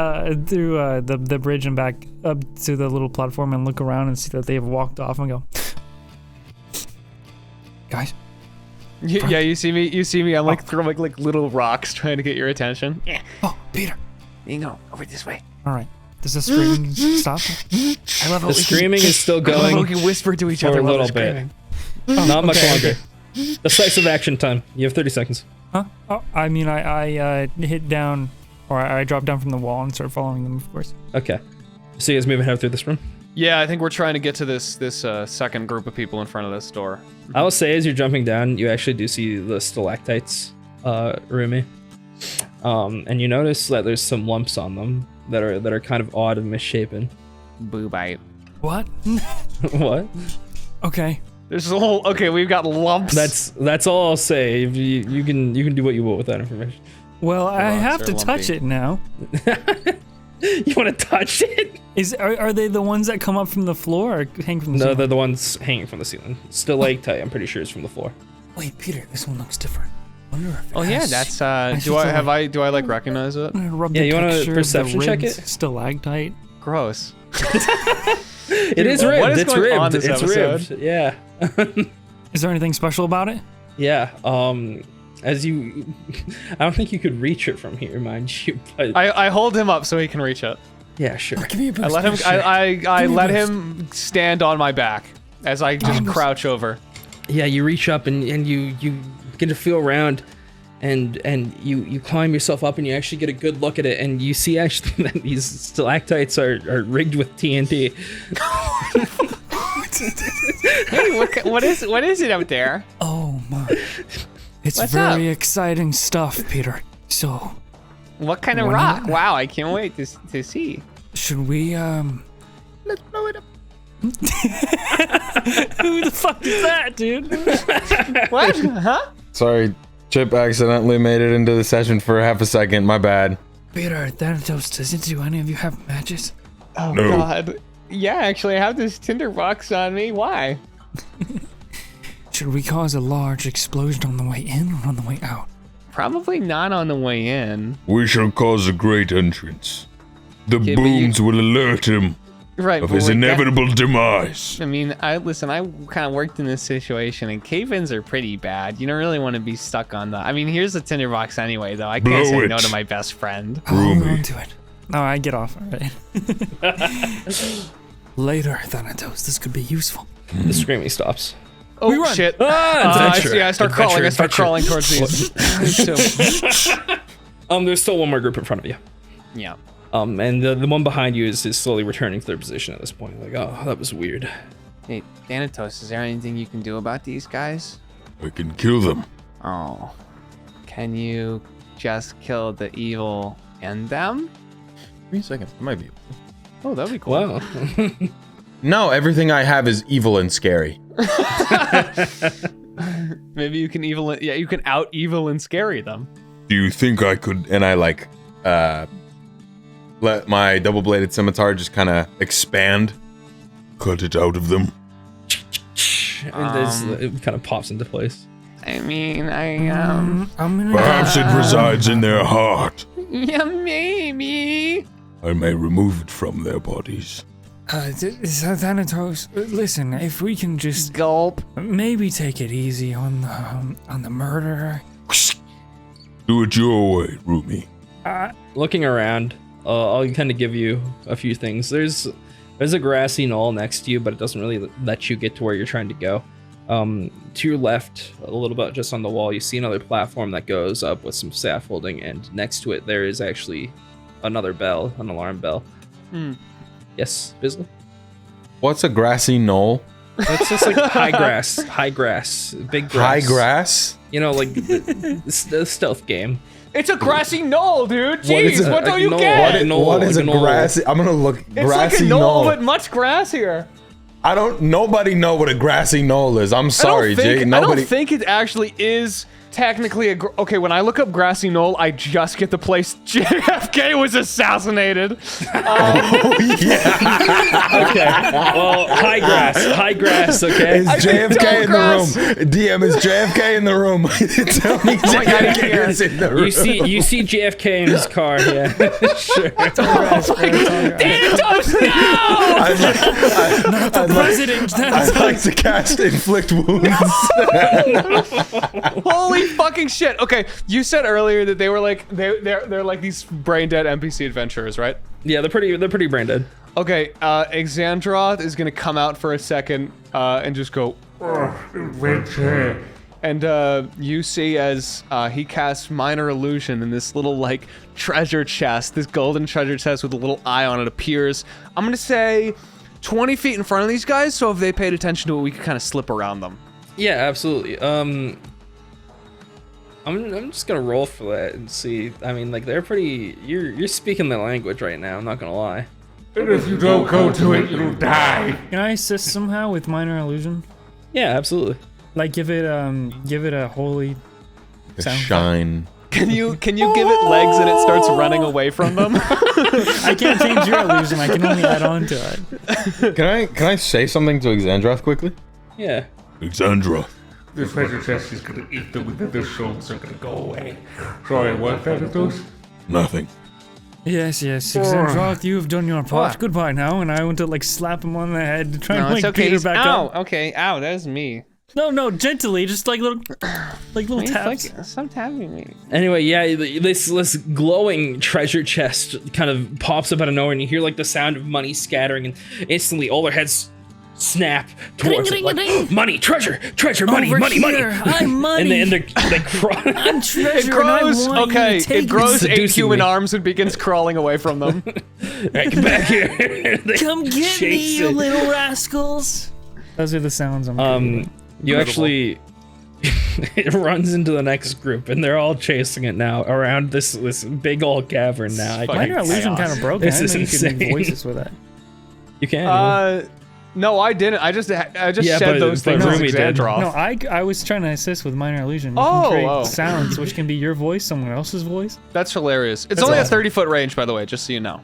through the bridge and back up to the little platform and look around and see that they've walked off and go, guys. Yeah, you see me. I'm like throwing like little rocks trying to get your attention. Yeah. Oh, Peter. You know, over this way. All right. Does the screaming stop? I love how The screaming is still I love how going we can whisper to each for other a while little they're bit. screaming. Not much Okay, longer. okay. Decisive action time. You have 30 seconds. Huh? Oh, I mean, I hit down, or I drop down from the wall and start following them, of course. Okay. So you guys moving ahead through this room? Yeah, I think we're trying to get to this second group of people in front of this door. I will say as you're jumping down, you actually do see the stalactites, Rumi. And you notice that there's some lumps on them that are kind of odd and misshapen. Boo bite. What? What? Okay. There's a whole. Okay, we've got lumps. That's all I'll say. You can do what you will with that information. Well, I Lumps have are to touch lumpy. it now. You want to touch it? Are they the ones that come up from the floor or hang from the No, ceiling? they're the ones hanging from the ceiling. Stalactite, I'm pretty sure, is from the floor. Wait, Peter, this one looks different. Wonder if it Oh yeah, has- that's. should like- Do I like recognize it? I'm gonna rub Yeah, the you wanna texture of perception the check ribbed it? Stalactite. Gross. It is ribbed. what is It's going on ribbed. this It's episode? ribbed. Yeah. Is there anything special about it? Yeah. As you, I don't think you could reach it from here, mind you. But I hold him up so he can reach it. yeah, sure. Give me a boost. I let him. Sure. I Give me a let boost. him stand on my back as I just crouch over. Yeah, you reach up and you begin to feel around, and you climb yourself up and you actually get a good look at it, and you see actually that these stalactites are rigged with TNT. Hey, what is it out there? Oh my. It's What's very up? exciting stuff, Peter. So, What kind of Why rock? not? Wow, I can't wait to see. should we, Let's blow it up. Who the fuck is that, dude? What? Huh? Sorry, Chip accidentally made it into the session for half a second. My bad. Peter, Thanatos, do any of you have matches? Oh No. God. Yeah, actually, I have this tinder box on me. Why? Should we cause a large explosion on the way in or on the way out? Probably not on the way in. We shall cause a great entrance. The Okay, but you- booms will alert him Right. of but his wait, that- inevitable demise. I mean, I kind of worked in this situation, and cave-ins are pretty bad. You don't really want to be stuck on the. I mean, here's the tinderbox anyway, though. I can't Blow say it. no to my best friend. I'll hold Rumi. on to it. No, I get off, alright. Later, Thanatos, this could be useful. The screaming stops. Oh run. shit! Adventure. I start crawling. I start crawling towards these. There's still one more group in front of you. Yeah. And the one behind you is slowly returning to their position at this point. Like, oh, that was weird. Hey, Thanatos, is there anything you can do about these guys? I can kill them. Oh, can you just kill the evil and them? Give me a second. I might be able to. Oh, that'd be cool. Wow. No, everything I have is evil and scary. Maybe you can you can out evil and scary them. Do you think I could? And I let my double-bladed scimitar just kind of expand. Cut it out of them. And it kind of pops into place. I mean, I'm gonna. Perhaps it resides in their heart. yeah, maybe. I may remove it from their bodies. Thanatos, listen, if we can just Gulp. maybe take it easy on the murderer. Do it your way, Rumi. Looking around, I'll kind of give you a few things. There's a grassy knoll next to you, but it doesn't really let you get to where you're trying to go. To your left, a little bit just on the wall, you see another platform that goes up with some scaffolding, and next to it there is actually another bell, an alarm bell. Hmm. Yes, Bizly? What's a grassy knoll? It's just like high grass, big grass. High grass. You know, like the stealth game. It's a grassy knoll, dude. What is Jeez, it? what don't Like you knoll. get? What is like a a knoll. grassy? I'm gonna look. It's like Grassy a knoll, knoll. but much grassier. I don't. Nobody know what a grassy knoll is. I'm sorry, Jay. I Nobody. don't think it actually is technically a. Okay, when I look up grassy knoll, I just get the place JFK was assassinated. Oh yeah. Okay. Well, high grass. Okay. Is JFK in the grass. room? DM is JFK in the room. Tell me my God, he's JFK is in the room. You see JFK in his car. Yeah. Sure. Thanatos, no! I'd like to cast inflict wounds. Holy fucking shit! Okay, you said earlier that they were like they're like these brain dead NPC adventurers, right? Yeah, they're pretty brain dead. Okay, Exandroth is gonna come out for a second and just go. And you see as he casts Minor Illusion, and this little like treasure chest, this golden treasure chest with a little eye on it appears. I'm gonna say 20 feet in front of these guys, so if they paid attention to it, we could kind of slip around them. Yeah, absolutely. I'm just gonna roll for that and see. I mean, like they're pretty. You're speaking their language right now. I'm not gonna lie. And if you don't go to it, you'll die. Can I assist somehow with minor illusion? Yeah, absolutely. Like give it a holy sound. Shine. Can you give it legs and it starts running away from them? I can't change your illusion. I can only add on to it. Can I say something to Exandroth quickly? Yeah. Exandra, This treasure chest is gonna eat them, and then their souls are gonna go away. Sorry, what, Thanatos? nothing. Yes, Xandroth, you have done your part. What? Goodbye now. And I went to like slap him on the head to try and like beat her He's- back ow, up. okay, ow, that was me. No, gently, just like little taps. Stop tapping me. Anyway, yeah, this glowing treasure chest kind of pops up out of nowhere, and you hear like the sound of money scattering, and instantly all their heads snap towards it, like money, treasure, money, Over money, here, money. I'm money. And they crawl. I'm treasure. It grows, and I want okay, you to take it grows 8 Seducing human me. arms and begins crawling away from them. Right, get back here. They Come get me, chase you it. little rascals. Those are the sounds I'm doing. You actually, it runs into the next group, and they're all chasing it now around this big old cavern. Now, Minor illusion kind of broken. This I is didn't know you could insane. make voices with that. You can. No, I didn't. I just Yeah, shed but- those but things as Rumi did. Exandroth. No, I was trying to assist with minor illusion. You Oh, can create oh. sounds, which can be your voice, someone else's voice. That's hilarious. It's That's only awesome. a 30-foot range, by the way, just so you know.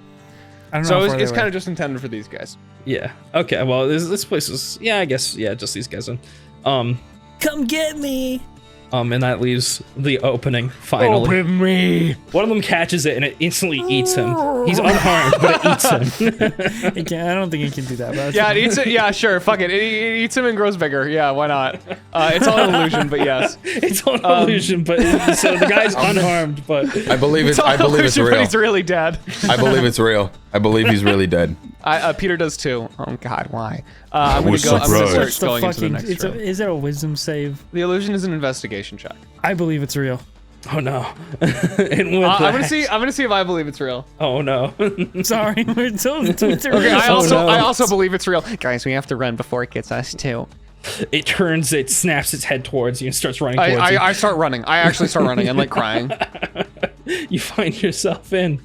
I don't know. So how far it's they kind were. of just intended for these guys. Yeah. Okay. Well, this place is. Yeah, I guess. Yeah, just these guys. Then. Come get me. And that leaves the opening finally. Open me! One of them catches it and it instantly eats him. He's unharmed, but it eats him. I don't think he can do that. But that's Yeah, fine. it eats it. Yeah, sure. Fuck it. It eats him and grows bigger. Yeah, why not? It's all an illusion, but yes. It's all an illusion, but so the guy's unharmed, but I believe it's. It's all I believe it's illusion, but real. he's really dead. I believe it's real. I believe he's really dead. Peter does too. Oh God, why? I'm gonna was go. I'm gonna surprised. start What's the going into the fucking? next room. Is there a wisdom save? The illusion is an investigation check. I believe it's real. oh no. And with I'm gonna that- see. I'm gonna see if I believe it's real. Oh no. Sorry, we're so. Okay, I Oh, also no. I also believe it's real. Guys, we have to run before it gets us too. It turns, it snaps its head towards you and starts running towards you. I start running. I actually start running and like crying. You find yourself in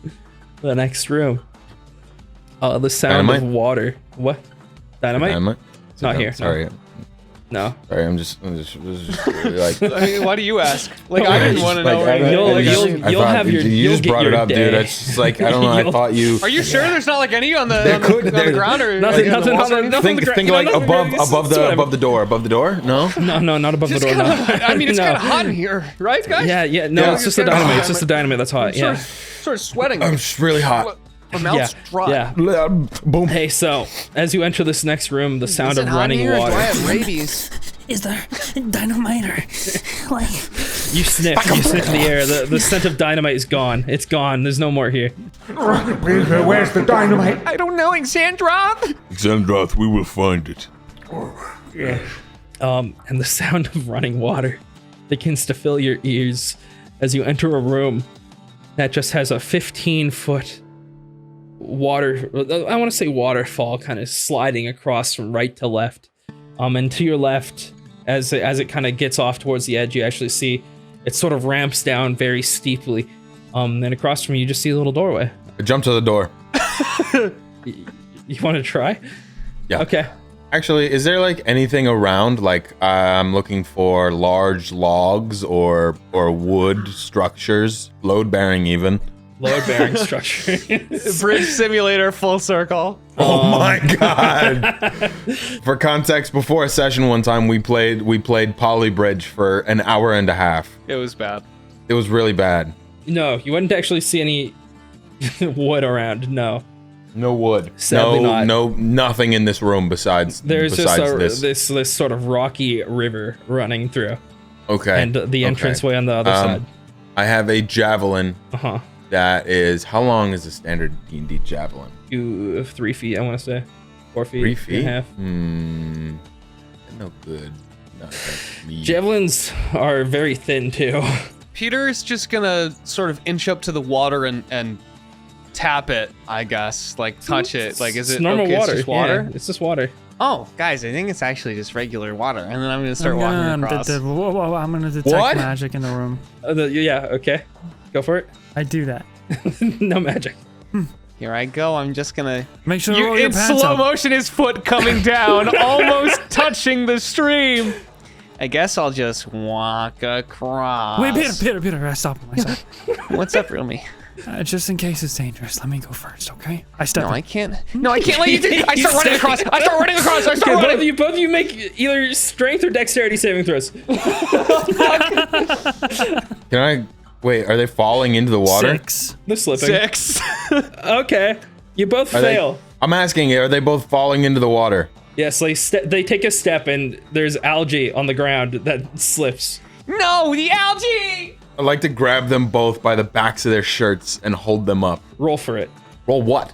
the next room. The sound Dynamite? of water. What? Dynamite? Dynamite? Not here, no. Sorry. No. Sorry. I'm just really, like. I mean, why do you ask? Like I didn't want to know. Like, anything. You'll- Like, I you'll- mean- I you'll thought- have your- You you'll just get brought it your up, day. dude. It's just like I don't know. I You'll- thought you. Are you sure there's not like any on the There on could- the there- ground or Nothing- like, on the nothing- walls or nothing- anything? nothing- Think like above the door. Above the door. No. No, not above the It's door. kinda, No. I mean, it's No. kind of hot in here, right, guys? Yeah, no, Yeah. it's just the It's kinda dynamite. hot. It's just the dynamite that's hot. Sort Yeah. of sweating. I'm just really hot. My mouth's dry. Yeah. Boom. Hey, so as you enter this next room, the sound of running water. rabies? Is there dynamite or like? You sniff the air. The scent of dynamite is gone. It's gone. There's no more here. Where's the dynamite? I don't know, Exandroth. Xandroth, we will find it. Yes. And the sound of running water begins to fill your ears as you enter a room that just has a 15-foot water. I want to say waterfall, kind of sliding across from right to left And to your left, as it kind of gets off towards the edge, you actually see it sort of ramps down very steeply. And across from you, just see a little doorway. I jump to the door. You want to try? Yeah. Okay. Actually, is there like anything around? Like I'm looking for large logs or wood structures, load bearing even. Load bearing structure. Bridge simulator full circle. Oh my god! For context, before a session one time we played Poly Bridge for an hour and a half. It was bad. It was really bad. No, you wouldn't actually see any wood around. No. No wood. Sadly not. Nothing in this room besides There's besides just this sort of rocky river running through, Okay. and the entranceway on the other side. I have a javelin. Uh-huh. That is, how long is a standard D&D javelin? 3 feet, I want to say. 4 feet. 3 feet? And a half. No good. Not like me. Javelins are very thin too. Peter's just gonna sort of inch up to the water and tap it, I guess. Like touch it. Like, is It's it normal okay? water? It's just water? Yeah, it's just water. Oh, guys, I think it's actually just regular water. And then I'm gonna start walking across. Whoa, I'm gonna detect What? magic in the room. Yeah, okay. Go for it. I do that. No magic. Here I go. I'm just gonna. Make sure to roll your In pants slow up. motion, his foot coming down, almost touching the stream. I guess I'll just walk across. Wait, Peter, I stop myself. What's up, Rumi? Just in case it's dangerous, let me go first, okay? I step No, in. I can't. No, I can't let you do. I start running across. I start running across. I start Okay, running. both of you make either strength or dexterity saving throws. Can I, wait, are they falling into the water? 6. They're slipping. 6. Okay. You both Are they- fail. I'm asking, are they both falling into the water? Yes, they take a step and there's algae on the ground that slips. No, the algae. I'd like to grab them both by the backs of their shirts and hold them up. Roll for it. Roll what?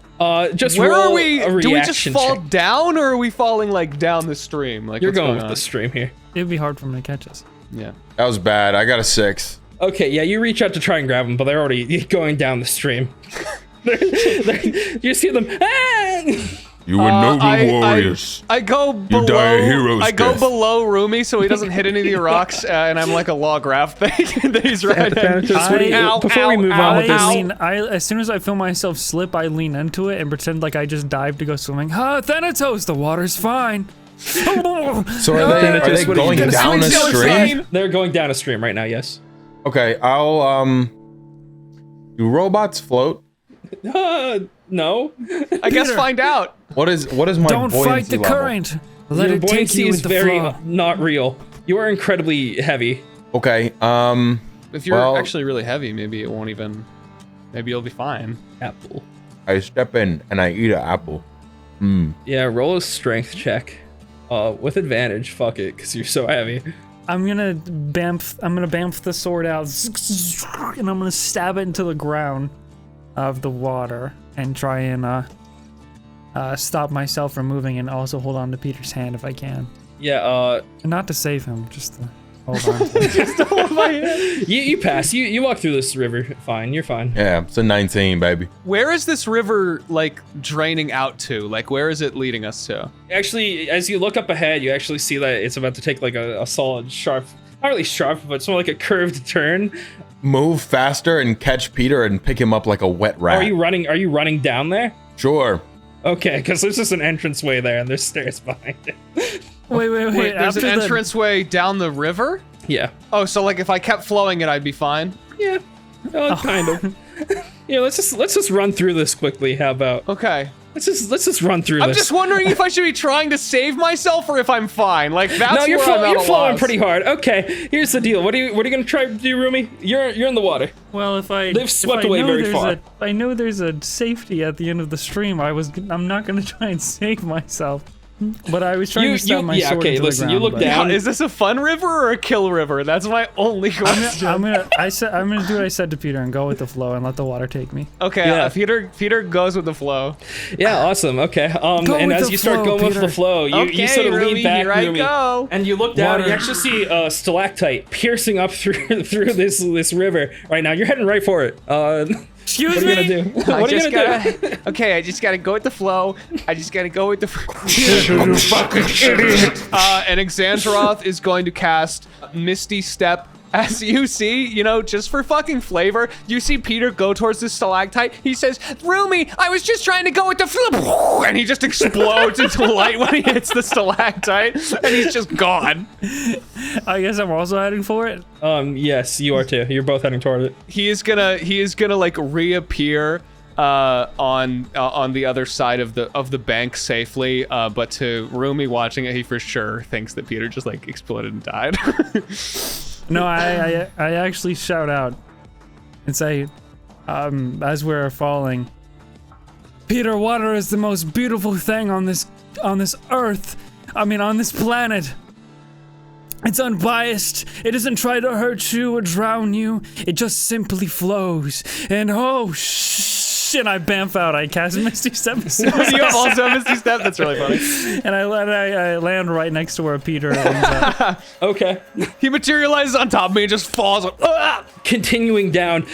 Just Where roll are we? a Do we just reaction fall check. down, or are we falling like down the stream? Like You're what's going with on? the stream here. It'd be hard for him to catch us. Yeah. That was bad. I got a 6. Okay, yeah, you reach out to try and grab them, but they're already going down the stream. You see them. Ah! You were noble warriors. I go below. die a hero's I go death. below Rumi so he doesn't hit any of the rocks, and I'm like a log raft thing that he's riding. Thanatos, what do you- Ow, before we ow, move on ow, with this, ow. As soon as I feel myself slip, I lean into it and pretend like I just dived to go swimming. Thanatos, the water's fine. So are Thanatos, they what are you going doing? down a Swing's so stream? insane. they're going down a stream right now. Yes. Okay, I'll, do robots float? No. I guess Peter. find out. What is my Don't buoyancy fight the level? current. Let Your it take buoyancy you is with the very flow. not real. You are incredibly heavy. Okay, If you're Well- actually really heavy, maybe it won't even. Maybe you'll be fine. Apple. I step in and I eat an apple. Yeah, roll a strength check. With advantage. Fuck it, because you're so heavy. I'm gonna bamf the sword out, and I'm gonna stab it into the ground of the water and try and stop myself from moving, and also hold on to Peter's hand if I can. Yeah. And not to save him, just to hold on to him. You pass. You walk through this river. Fine. You're fine. Yeah, it's a 19, baby. Where is this river like draining out to? Like, where is it leading us to? Actually, as you look up ahead, you actually see that it's about to take like a solid, sharp, not really sharp, but it's more like a curved turn. Move faster and catch Peter and pick him up like a wet rat. Are you running down there? Sure. Okay, because there's just an entranceway there and there's stairs behind it. Wait, Wait, there's after an the- entranceway down the river? Yeah. Oh, so like if I kept flowing it, I'd be fine? Yeah. Kind of. Yeah, let's just run through this quickly. How about? Okay. Let's just run through I'm this. just wondering if I should be trying to save myself or if I'm fine. Like that's No, you're, where I'm at you're a flowing loss. pretty hard. Okay, here's the deal. What are you gonna try to do, Rumi? You're in the water. Well, if I They've swept if I away know very there's far. If I know there's a safety at the end of the stream, I'm not gonna try and save myself. But I was trying to stab my sword okay. into Listen, the you ground. look but- down. Is this a fun river or a kill river? That's my only question. I'm gonna do what I said to Peter and go with the flow and let the water take me. Okay, Yeah. Peter goes with the flow. Yeah, awesome. Okay. And with as the you start flow, going with Peter. the flow, you Okay, sort of Rumi, lean back, here I Rumi, go. and you look down. And you Water. actually see a stalactite piercing up through this river right now. You're heading right for it. Excuse What are you me? gonna do? What are you gonna do? Okay, I just gotta go with the flow. I just gotta go with the You fucking idiot! and Xantaroth is going to cast Misty Step. As you see, just for fucking flavor, you see Peter go towards the stalactite. He says, Rumi, I was just trying to go with the flow. And he just explodes into light when he hits the stalactite. And he's just gone. I guess I'm also heading for it. Yes, you are too. You're both heading toward it. He is gonna like reappear on the other side of the bank safely, but to Rumi watching it, he for sure thinks that Peter just like exploded and died. No, I actually shout out and say, as we're falling, Peter, water is the most beautiful thing on this earth. On this planet. It's unbiased. It doesn't try to hurt you or drown you. It just simply flows. And oh shit, I bamf out. I cast Misty Step. You have also Misty Step? That's really funny. And I land right next to where Peter ends. Okay. He materializes on top of me and just falls. Continuing down,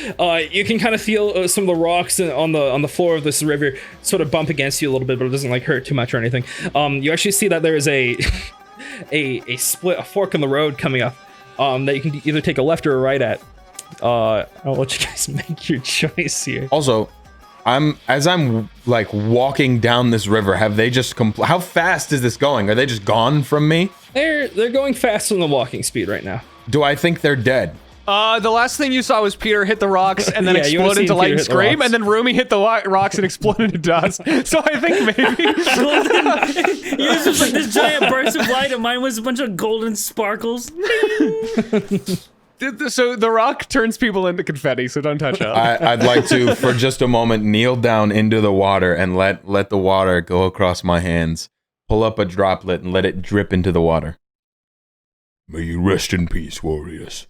you can kind of feel some of the rocks on the floor of this river sort of bump against you a little bit, but it doesn't like hurt too much or anything. You actually see that there is a fork in the road coming up that you can either take a left or a right at. I'll let you guys make your choice here. Also, as I'm like walking down this river, have they just how fast is this going? Are they just gone from me? They're going faster than the walking speed right now. Do I think they're dead? The last thing you saw was Peter hit the rocks and then Yeah, you explode would've into seen light Peter and hit the scream, rocks. and then Rumi hit the rocks and exploded into dust. So I think maybe. Yours was like this giant burst of light, and mine was a bunch of golden sparkles. So the rock turns people into confetti, so don't touch it. I'd like to, for just a moment, kneel down into the water and let the water go across my hands. Pull up a droplet and let it drip into the water. May you rest in peace, warriors.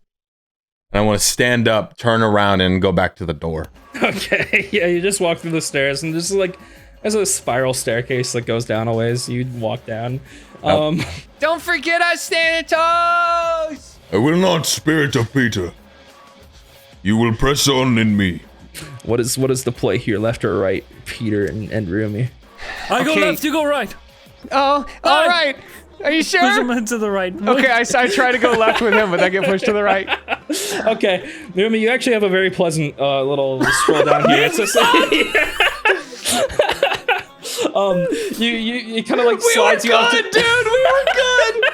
And I want to stand up, turn around, and go back to the door. Okay, yeah, you just walk through the stairs, and just like there's a spiral staircase that goes down a ways. You walk down. Don't forget us, Thanatos! I will not spirit of Peter. You will press on in me. What is the play here, left or right, Peter and Rumi? I go Okay. left, you go right. Oh, all right. Are you Push sure? him to the right. Okay, I try to go left with him, but I get pushed to the right. Okay, Rumi, you actually have a very pleasant little stroll down here. It's just, you kind of like slides you off. Dude, we were good.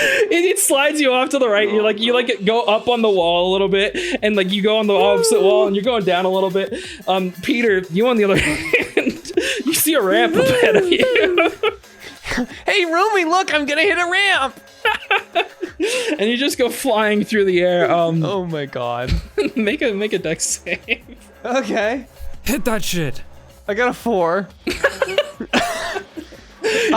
It slides you off to the right. You go up on the wall a little bit, and like you go on the opposite wall, and you're going down a little bit. Peter, you on the other hand, you see a ramp ahead of you. Hey, Rumi, look, I'm gonna hit a ramp. And you just go flying through the air. Oh my god. Make a dex save. Okay. Hit that shit. I got a 4.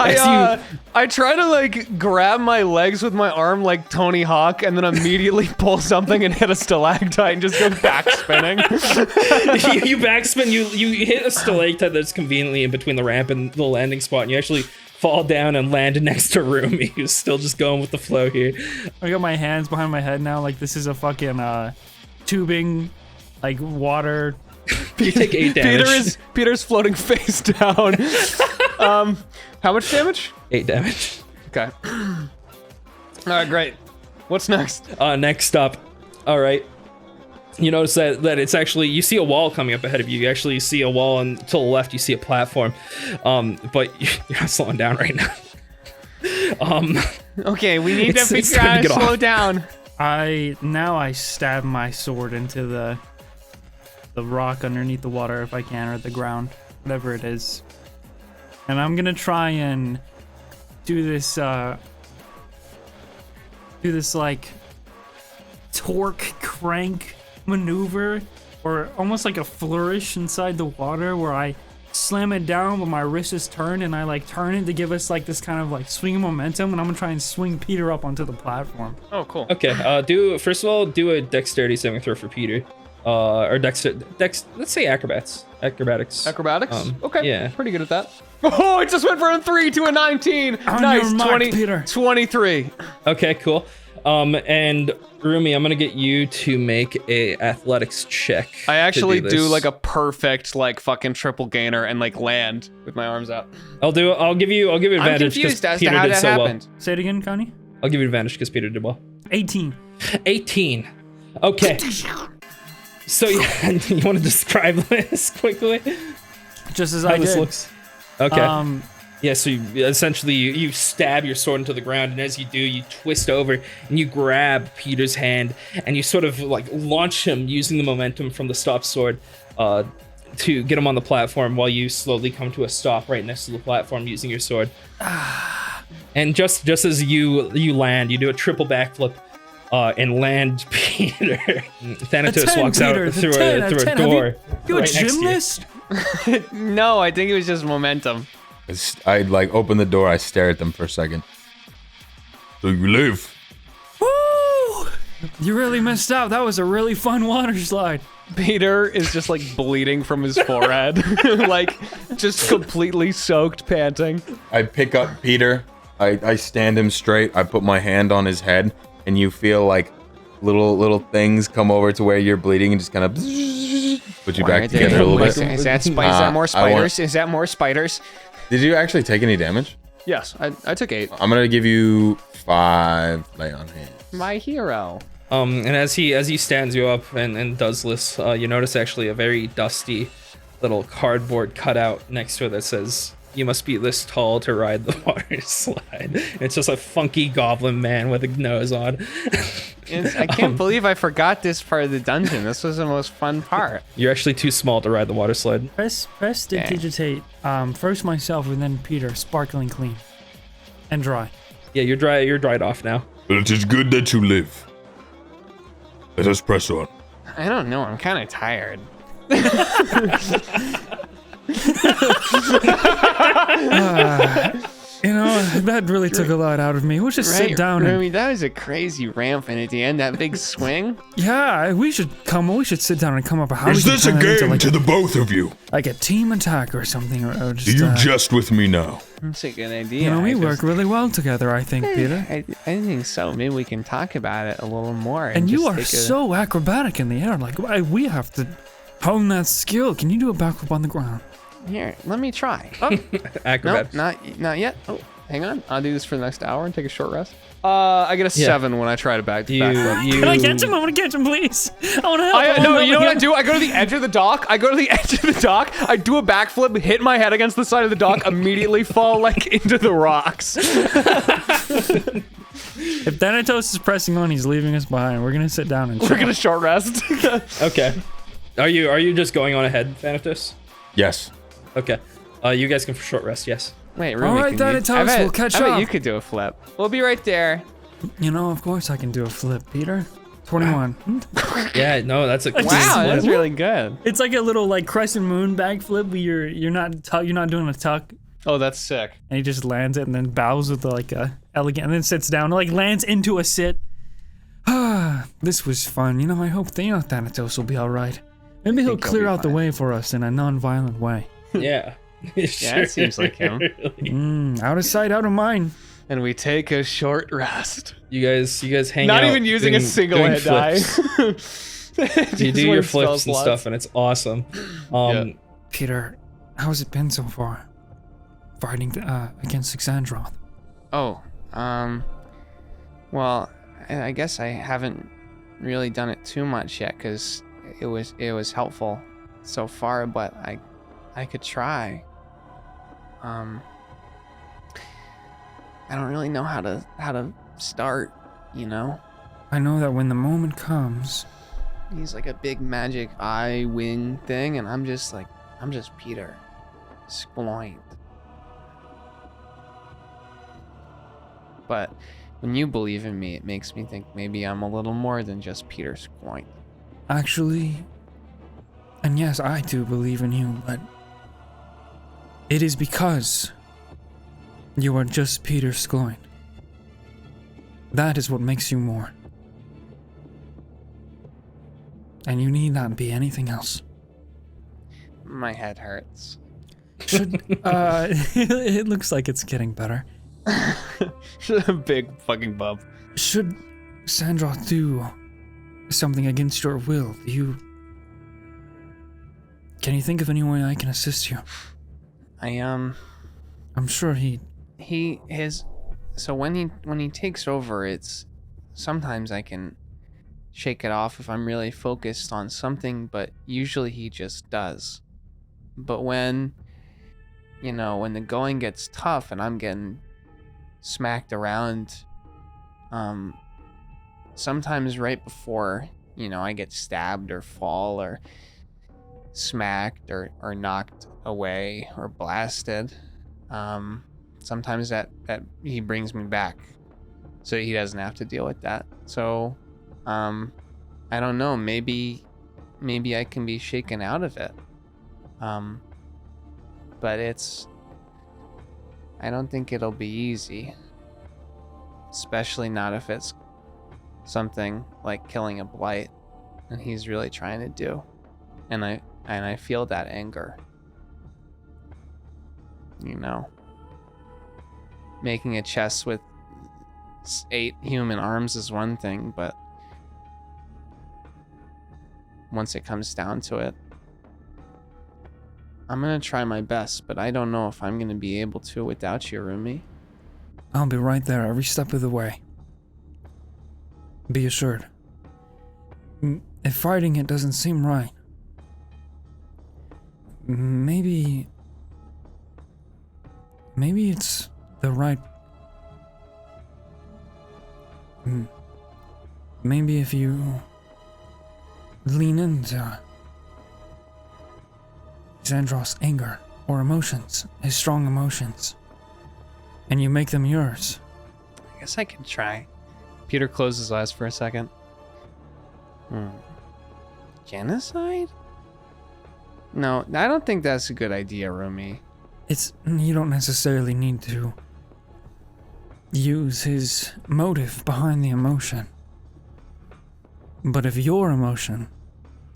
I try to like grab my legs with my arm like Tony Hawk and then immediately pull something and hit a stalactite and just go back spinning. you backspin. You hit a stalactite that's conveniently in between the ramp and the landing spot, and you actually fall down and land next to Rumi, who's still just going with the flow here. I got my hands behind my head now, like this is a fucking tubing, like water. You take 8 damage. Peter's floating face down. How much damage? 8 damage. Okay. All right, great. What's next? Next up, all right. You notice that it's actually, you see a wall coming up ahead of you. You actually see a wall, and to the left you see a platform. But you're not slowing down right now. Okay, we need to It's figure time out to how to get slow off. down. I stab my sword into the rock underneath the water if I can, or the ground, whatever it is. And I'm gonna try and do this like torque crank maneuver, or almost like a flourish inside the water where I slam it down but my wrist is turned, and I like turn it to give us like this kind of like swing of momentum, and I'm gonna try and swing Peter up onto the platform. Oh, cool. Okay, first of all, do a dexterity saving throw for Peter. Or let's say acrobatics. Acrobatics? Okay. Yeah. Pretty good at that. Oh, it just went from a 3 to a 19. On Nice. your mark, 20, Peter. 23. Okay, cool. And Rumi, I'm gonna get you to make a athletics check. I actually to do this. like a perfect like fucking triple gainer and like land with my arms out. I'll give you I'm advantage confused because as to Peter how did that so happened. Say it again, Connie. well. I'll give you advantage because Peter did well. 18. 18. Okay. So yeah, you want to describe this quickly? Just as How I this did. looks? Okay. Yeah, so you stab your sword into the ground, and as you do, you twist over and you grab Peter's hand, and you sort of like launch him using the momentum from the stop sword to get him on the platform while you slowly come to a stop right next to the platform using your sword. And just as you land, you do a triple backflip and land Peter. Thanatos A 10, walks Peter, out the through 10, a a 10. door. You a right next to you. gymnast? No, I think it was just momentum. I like open the door. I stare at them for a second. So you live. Woo! You really missed out. That was a really fun water slide. Peter is just like bleeding from his forehead, like just completely soaked, panting. I pick up Peter. I stand him straight. I put my hand on his head, and you feel like little things come over to where you're bleeding and just kind of put you back together a little bit. Is that more I spiders? Is that more spiders? Did you actually take any damage? Yes, I took 8. I'm gonna give you 5 lay on hands. My hero. And as he stands you up and does this, you notice actually a very dusty little cardboard cutout next to it that says, "You must be this tall to ride the water slide." It's just a funky goblin man with a nose on. I can't believe I forgot this part of the dungeon. This was the most fun part. You're actually too small to ride the water slide. Press to digitate. First myself and then Peter, sparkling clean. And dry. Yeah, you're dried off now. But it is good that you live. Let us press on. I don't know. I'm kind of tired. You know, that really took a lot out of me. We'll just sit down Rumi, and... that was a crazy ramp, and at the end, that big swing. Yeah, we should sit down and come up with how Is we can this a turn it into game like, to the both of you? like a team attack or something. Or Do just, you jest with me now? That's a good idea. you know, we I work just- really well together, I think, Peter. I think so. Maybe we can talk about it a little more. And you just are take a- so acrobatic in the air. Like, we have to hone that skill. Can you do a backflip on the ground? Here, let me try. Oh, no, Acrobat. not yet. Oh, hang on. I'll do this for the next hour and take a short rest. I get a 7 when I try to backflip. Can I catch him? I want to catch him, please. I want to help him. No, you know what I do? I go to the edge of the dock. I do a backflip, hit my head against the side of the dock, immediately fall like into the rocks. If Thanatos is pressing on, he's leaving us behind. We're gonna sit down and We're gonna short rest. Okay. Are you just going on ahead, Thanatos? Yes. Okay. You guys can for short rest. Yes. Wait, Rumi, All right, can Thanatos, I bet- we'll catch I bet up. you could do a flip. We'll be right there. You know, of course I can do a flip, Peter. 21. Yeah. No, that's a Wow, that's really good. It's like a little like crescent moon backflip where you're not doing a tuck, Oh, that's sick. and he just lands it and then bows with like a elegant, and then sits down, like lands into a sit. This was fun. You know, I hope Thanatos will be all right. Maybe he'll think he'll clear be out the fine. way for us in a non-violent way. yeah. Yeah, it seems like him. Out of sight, out of mind. And we take a short rest. You guys hang Not out. even using a doing- single doing hit die. flips. You do your flips and stuff, and it's awesome. Yeah. Peter, how's it been so far? Fighting against Xandroth. Oh, well, I guess I haven't really done it too much yet because it was helpful so far, but I could try. I don't really know how to start, you know? I know that when the moment comes, He's like a big magic eye wing thing, and I'm just Peter. Sqloint. But when you believe in me, it makes me think maybe I'm a little more than just Peter Sqloint. actually, and yes, I do believe in you, but it is because you are just Peter Sqloint. That is what makes you more. And you need not be anything else. My head hurts. Should, it looks like it's getting better. A big fucking bump. Should Xandroth do something against your will, can you think of any way I can assist you? I'm sure so when he takes over, it's sometimes I can shake it off if I'm really focused on something, but usually he just does. But when the going gets tough and I'm getting smacked around, sometimes right before, I get stabbed or fall or smacked or knocked away or blasted, sometimes that he brings me back so he doesn't have to deal with that. So I don't know, maybe I can be shaken out of it, but I don't think it'll be easy, especially not if it's something like killing a blight and he's really trying to do, and I feel that anger. Making a chest with 8 human arms is one thing, but once it comes down to it, I'm gonna try my best, but I don't know if I'm gonna be able to without you, Rumi. I'll be right there every step of the way. Be assured. If fighting it doesn't seem right, maybe it's the right... Maybe if you lean into Xandroth's anger or emotions, his strong emotions, and you make them yours. I guess I can try. Peter closed his eyes for a second. Genocide? No, I don't think that's a good idea, Rumi. You don't necessarily need to use his motive behind the emotion. But if your emotion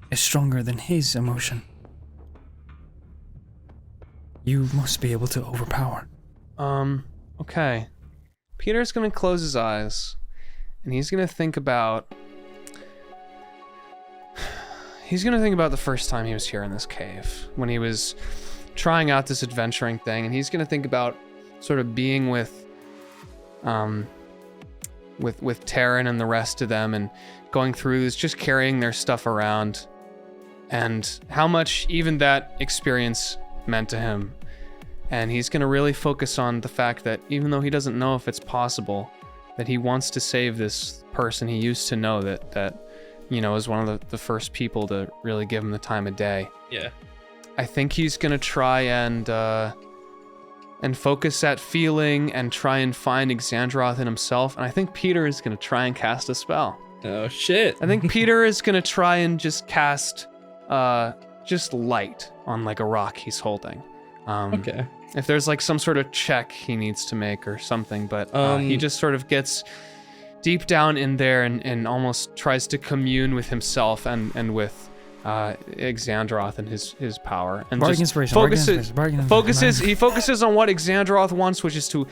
is stronger than his emotion, you must be able to overpower. Okay. Peter's gonna close his eyes, and he's gonna think about the first time he was here in this cave, when he was trying out this adventuring thing, and he's gonna think about sort of being with Terran and the rest of them, and going through this, just carrying their stuff around, and how much even that experience meant to him. And he's gonna really focus on the fact that even though he doesn't know if it's possible, that he wants to save this person he used to know that is one of the first people to really give him the time of day. Yeah. I think he's gonna try and focus that feeling and try and find Xandroth in himself. And I think Peter is gonna try and cast a spell. Oh shit. I think Peter is gonna try and just cast just light on like a rock he's holding. Okay. If there's like some sort of check he needs to make or something, but he just sort of gets deep down in there and almost tries to commune with himself and with Xandroth and his power, and bargain just inspiration, he focuses on what Xandroth wants, which is to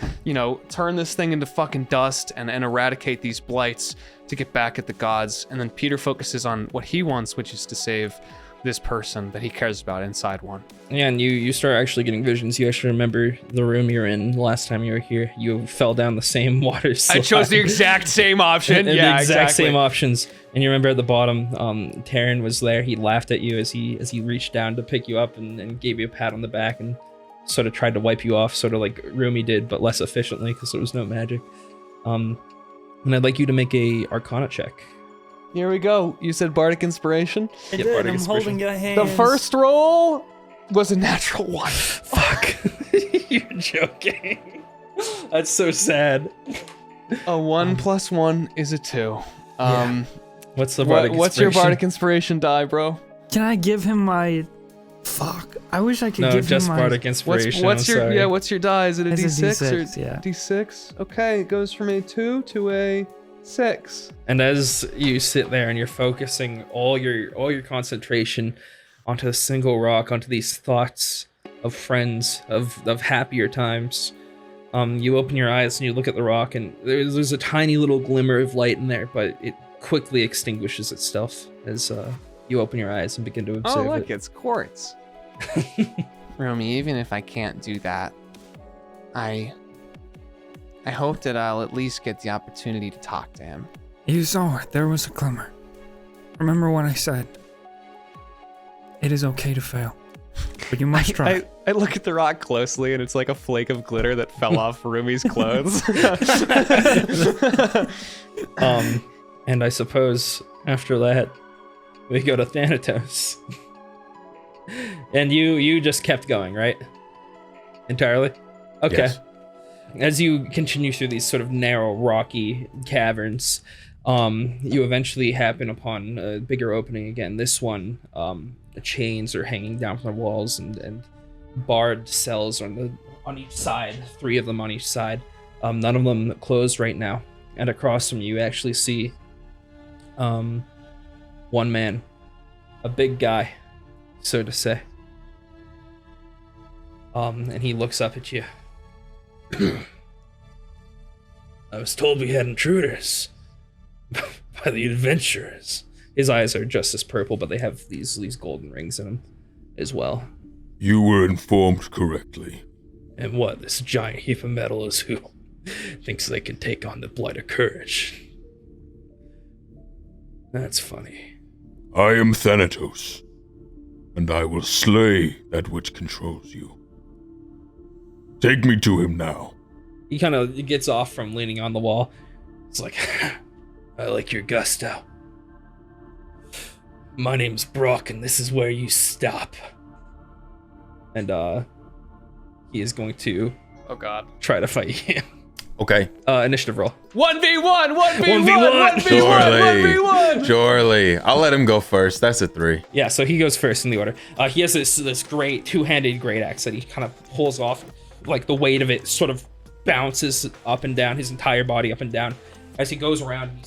turn this thing into fucking dust and eradicate these blights to get back at the gods. And then Peter focuses on what he wants, which is to save this person that he cares about inside one. Yeah, and you start actually getting visions. You actually remember the room you're in the last time you were here. You fell down the same water slide. I chose the exact same option. The Yeah, exact exactly. same options. And you remember at the bottom, Terran was there. He laughed at you as he reached down to pick you up and gave you a pat on the back and sort of tried to wipe you off, sort of like Rumi did, but less efficiently because there was no magic. And I'd like you to make a Arcana check. Here we go. You said Bardic Inspiration? I Yeah, did, Bardic I'm Inspiration. holding your hands. The first roll was a natural 1. Fuck. You're joking. That's so sad. A 1 plus 1 is a 2. What's the Bardic Inspiration? What's your Bardic Inspiration die, bro? Can I give him my... Fuck. I wish I could No, give him just my... Bardic Inspiration. What's I'm your sorry. what's your die? Is it a It's a D6 or D6, yeah. D6? Okay, it goes from a 2 to a 6. And as you sit there and you're focusing all your concentration onto a single rock, onto these thoughts of friends, of happier times, You open your eyes and you look at the rock, and there's a tiny little glimmer of light in there, but it quickly extinguishes itself as you open your eyes and begin to observe Oh, look, it. it's quartz. Rumi, even if I can't do that, I hope that I'll at least get the opportunity to talk to him. You saw it. There was a glimmer. Remember when I said, it is okay to fail, but you must try. I look at the rock closely, and it's like a flake of glitter that fell off Rumi's clothes. And I suppose after that, we go to Thanatos. And you just kept going, right? Entirely? Okay. Yes. As you continue through these sort of narrow, rocky caverns, you eventually happen upon a bigger opening again. This one, the chains are hanging down from the walls, and barred cells on each side, 3 of them on each side. None of them closed right now. And across from you, you actually see one man, a big guy, so to say. And he looks up at you. I was told we had intruders by the adventurers. His eyes are just as purple, but they have these golden rings in them as well. You were informed correctly. And what, this giant heap of metal is who thinks they can take on the Blight of Courage? That's funny. I am Thanatos, and I will slay that which controls you. Take me to him now. He kind of gets off from leaning on the wall. It's like, I like your gusto. My name's Brock, and this is where you stop. And he is going to Oh God. try to fight you. Okay. Initiative roll. 1v1, 1v1, 1v1. 1v1, Surely. 1v1. Surely. I'll let him go first. That's a 3. Yeah, so he goes first in the order. He has this great two-handed great axe that he kind of pulls off. Like the weight of it sort of bounces up and down, his entire body up and down. As he goes around, he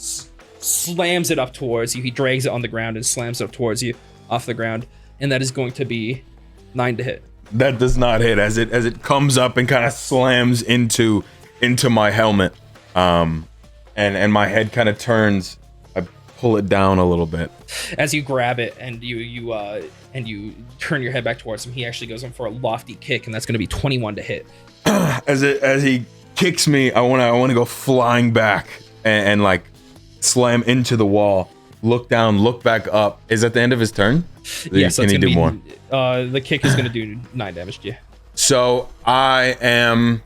slams it up towards you. He drags it on the ground and slams it up towards you off the ground. And that is going to be 9 to hit. That does not hit as it comes up and kind of slams into my helmet. And my head kind of turns. I pull it down a little bit. As you grab it and you turn your head back towards him, he actually goes in for a lofty kick, and that's going to be 21 to hit. As he kicks me, I want to go flying back and like slam into the wall. Look down, look back up. Is that the end of his turn? Yes, Can he do more? The kick is going to do 9 damage to you. So I am,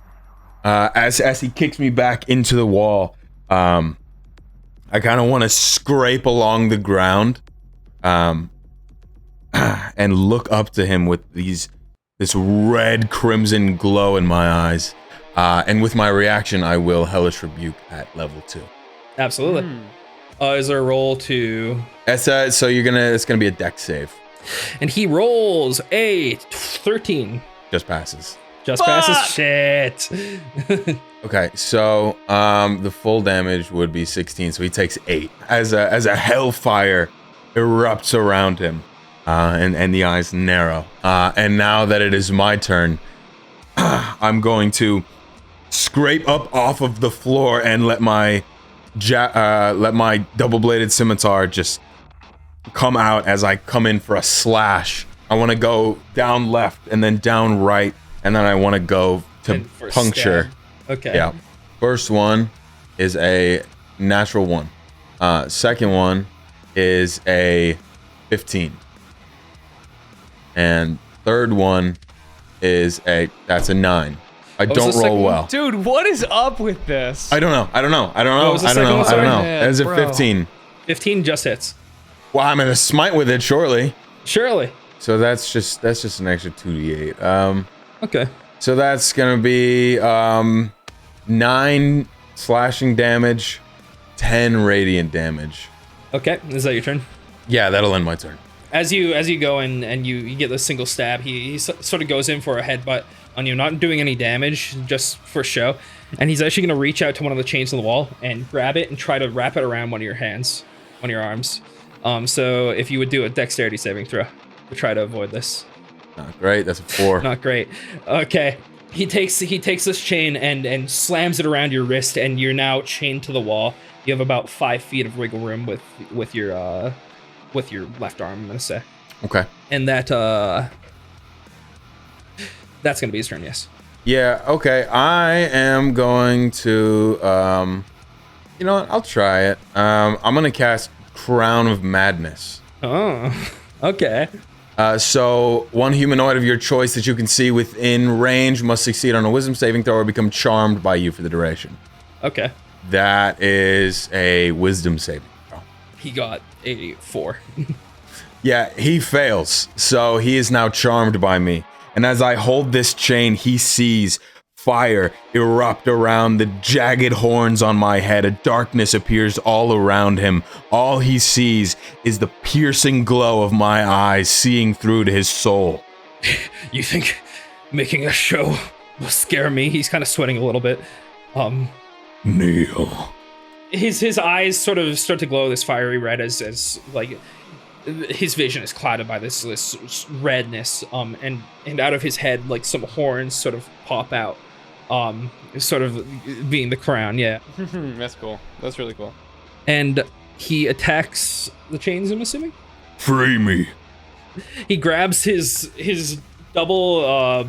as he kicks me back into the wall, I kind of want to scrape along the ground, and look up to him with this red crimson glow in my eyes. And with my reaction, I will Hellish Rebuke at level 2. Absolutely. Is there a roll to... So it's gonna be a dex save. And he rolls a 13. Just passes. Just passes? Shit. Okay, so the full damage would be 16, so he takes 8. As a hellfire erupts around him, and the eyes narrow. And now that it is my turn, I'm going to scrape up off of the floor and let my double-bladed scimitar just come out as I come in for a slash. I want to go down left and then down right, and then I want to go to puncture. Stab. Okay. Yeah. First one is a natural 1. Second one is a 15. And third one is that's a 9. I What was don't the roll second well. Dude, what is up with this? I don't know. What was the second one? Sorry. That is a Bro. 15. 15 just hits. Well, I'm gonna smite with it shortly. Surely. So that's just an extra 2d8. Okay. So that's gonna be 9 slashing damage, 10 radiant damage. Okay. Is that your turn? Yeah, that'll end my turn. As you go in and you get the single stab, he sort of goes in for a headbutt on you, not doing any damage, just for show. And he's actually going to reach out to one of the chains on the wall and grab it and try to wrap it around one of your hands, one of your arms. So if you would do a dexterity saving throw to try to avoid this. Not great. That's a 4. Not great. Okay. He takes this chain and slams it around your wrist, and you're now chained to the wall. You have about 5 feet of wiggle room with your left arm, I'm gonna say. Okay. And that's gonna be his turn. Yes. Yeah. Okay. I am going to. You know what? I'll try it. I'm gonna cast Crown of Madness. Oh. Okay. So one humanoid of your choice that you can see within range must succeed on a Wisdom saving throw or become charmed by you for the duration. Okay. That is a Wisdom saving throw. He got a 4. Yeah, he fails. So he is now charmed by me. And as I hold this chain, he sees fire erupt around the jagged horns on my head. A darkness appears all around him. All he sees is the piercing glow of my eyes seeing through to his soul. You think making a show will scare me? He's kind of sweating a little bit. Kneel. His eyes sort of start to glow this fiery red as like his vision is clouded by this redness. And out of his head, like some horns sort of pop out. Sort of being the crown, yeah. That's cool. That's really cool. And he attacks the chains, I'm assuming? Free me. He grabs his double,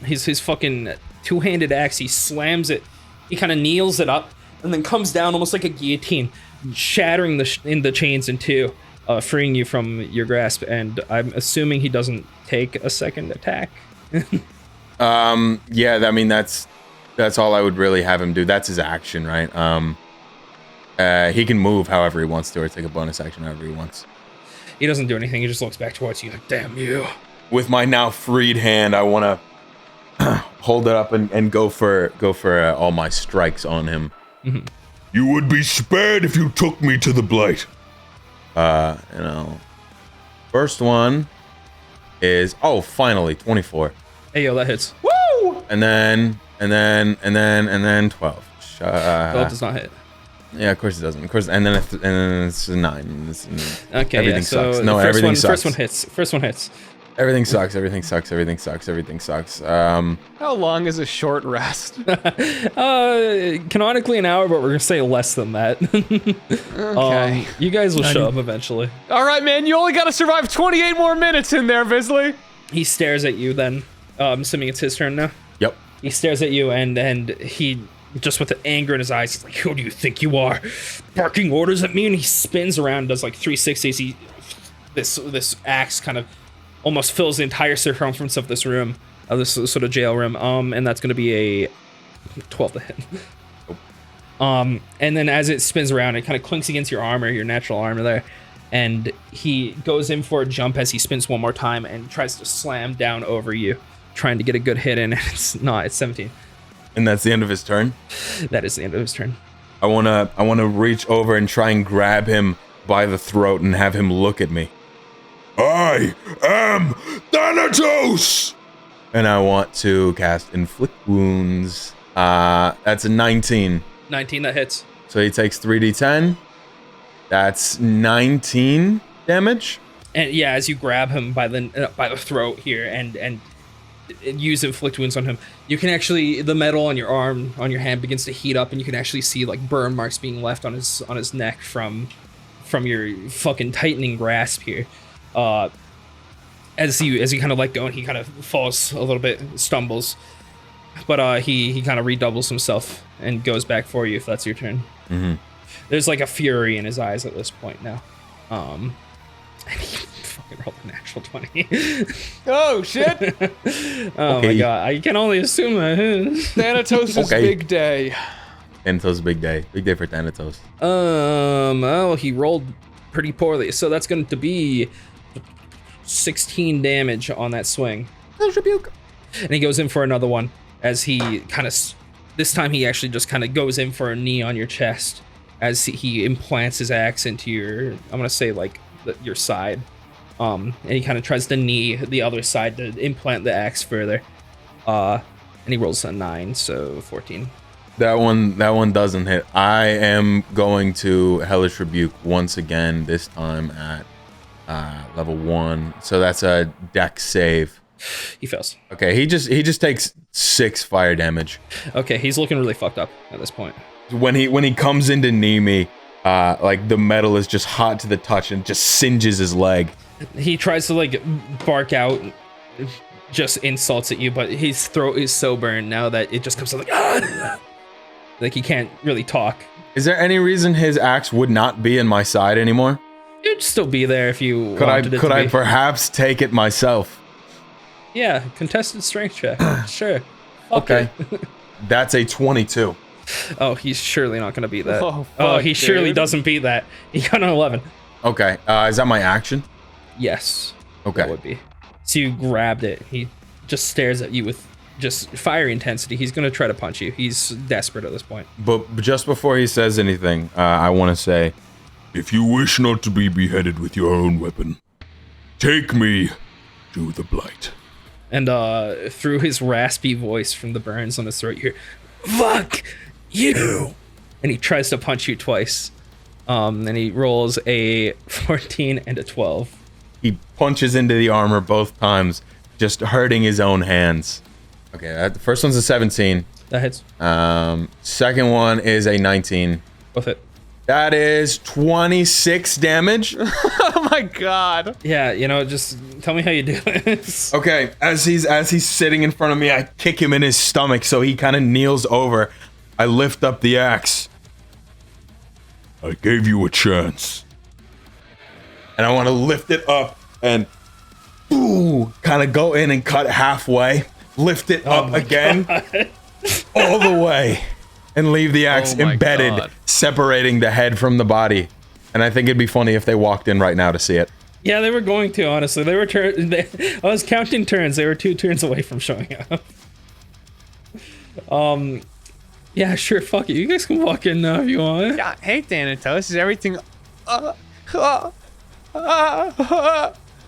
his fucking two-handed axe, he slams it, he kind of kneels it up, and then comes down almost like a guillotine, shattering the chains in two, freeing you from your grasp, and I'm assuming he doesn't take a second attack. Yeah, I mean, that's all I would really have him do. That's his action, right? He can move however he wants to, or take a bonus action however he wants. He doesn't do anything, he just looks back towards you like, damn you. With my now freed hand, I want to hold it up and go for all my strikes on him. Mm-hmm. You would be spared if you took me to the blight. First one is, finally, 24. Hey, yo, that hits. Woo! And then 12. 12 does not hit. Yeah, of course it doesn't. Of course, and then it's 9. Okay, everything yeah, so sucks. No, everything sucks. First one hits. Everything sucks. Everything sucks. Everything sucks. Everything sucks. How long is a short rest? Canonically an hour, but we're gonna say less than that. Okay. You guys will show up eventually. All right, man. You only gotta survive 28 more minutes in there, Bizly. He stares at you. Then, assuming it's his turn now. Yep. He stares at you, and he just with the anger in his eyes, he's like, "Who do you think you are, barking orders at me?" And he spins around, does like 360s. This axe kind of almost fills the entire circumference of this room, this sort of jail room. And that's going to be a 12 to hit. And then as it spins around, it kind of clinks against your armor, your natural armor there. And he goes in for a jump as he spins one more time and tries to slam down over you, trying to get a good hit in. It's 17. And that's the end of his turn? That is the end of his turn. I wanna reach over and try and grab him by the throat and have him look at me. I am Thanatos! And I want to cast Inflict Wounds. That's a 19. 19, that hits. So he takes 3d10. That's 19 damage. And yeah, as you grab him by the throat here and use Inflict Wounds on him, you can actually, the metal on your arm, on your hand begins to heat up, and you can actually see like burn marks being left on his neck from your fucking tightening grasp here. As you kind of let go, and he kind of falls a little bit, stumbles, but he kind of redoubles himself and goes back for you if that's your turn. Mm-hmm. There's like a fury in his eyes at this point now. And he fucking rolled an actual 20. Oh shit! Oh my god, I can only assume that. Thanatos' big day. Thanatos' big day. Big day for Thanatos. Well, he rolled pretty poorly, so that's going to be 16 damage on that swing. Rebuke. And he goes in for another one as he kind of, this time he actually just kind of goes in for a knee on your chest as he implants his axe into your, I'm going to say like your side. And he kind of tries to knee the other side to implant the axe further. And he rolls a 9, so 14. That one doesn't hit. I am going to Hellish Rebuke once again, this time at level 1. So that's a dex save. He fails. Okay, he just takes 6 fire damage. Okay, he's looking really fucked up at this point. When he comes in to knee me, like the metal is just hot to the touch and just singes his leg. He tries to like bark out just insults at you, but his throat is so burned now that it just comes out like, ah! Like he can't really talk. Is there any reason his axe would not be in my side anymore? It'd still be there if you Could wanted I perhaps take it myself? Yeah, contested strength check. Sure. Okay. it. That's a 22. Oh, he's surely not gonna beat that. Oh, Oh, he fuck, surely dude. doesn't beat that. He got an 11. Okay. Is that my action? Yes. Okay. That would be. So you grabbed it. He just stares at you with just fiery intensity. He's gonna try to punch you. He's desperate at this point. But just before he says anything, I want to say, If you wish not to be beheaded with your own weapon, take me to the Blight. And through his raspy voice from the burns on his throat, you hear, "Fuck you!" And he tries to punch you twice. And he rolls a 14 and a 12. he punches into the armor both times, just hurting his own hands. Okay, the first one's a 17. That hits. Second one is a 19. Both hit. That is 26 damage. Oh my god. Yeah, you know, just tell me how you do this. Okay, as he's sitting in front of me, I kick him in his stomach so he kind of kneels over. I lift up the axe. I gave you a chance. And I want to lift it up and boo, kind of go in and cut halfway, lift it up again, all the way, and leave the axe Oh my embedded, God. separating the head from the body. And I think it'd be funny if they walked in right now to see it. Yeah, they were going to, honestly. They were I was counting turns. They were 2 turns away from showing up. Yeah, sure, fuck it. You guys can walk in now if you want. Yeah, hey Thanatos, is everything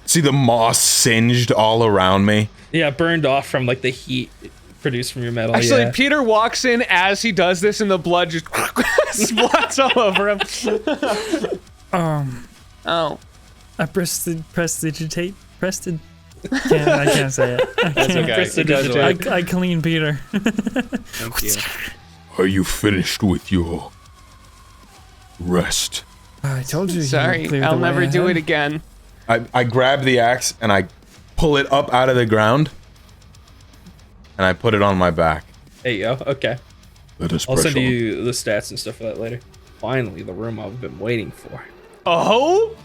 See the moss singed all around me? Yeah, burned off from like the heat produced from your metal. Actually, yeah. Peter walks in as he does this, and the blood just splats all over him. Oh. I prestidigitate. I can't say it. That's okay. Prestidigitate. I clean Peter. Thank you. Are you finished with your rest? I told you. Sorry, I'll never do it again. I grab the axe and I pull it up out of the ground and I put it on my back. There you go. Okay. Let us I'll press send on. you the stats and stuff for that later. Finally, the room I've been waiting for. Oh?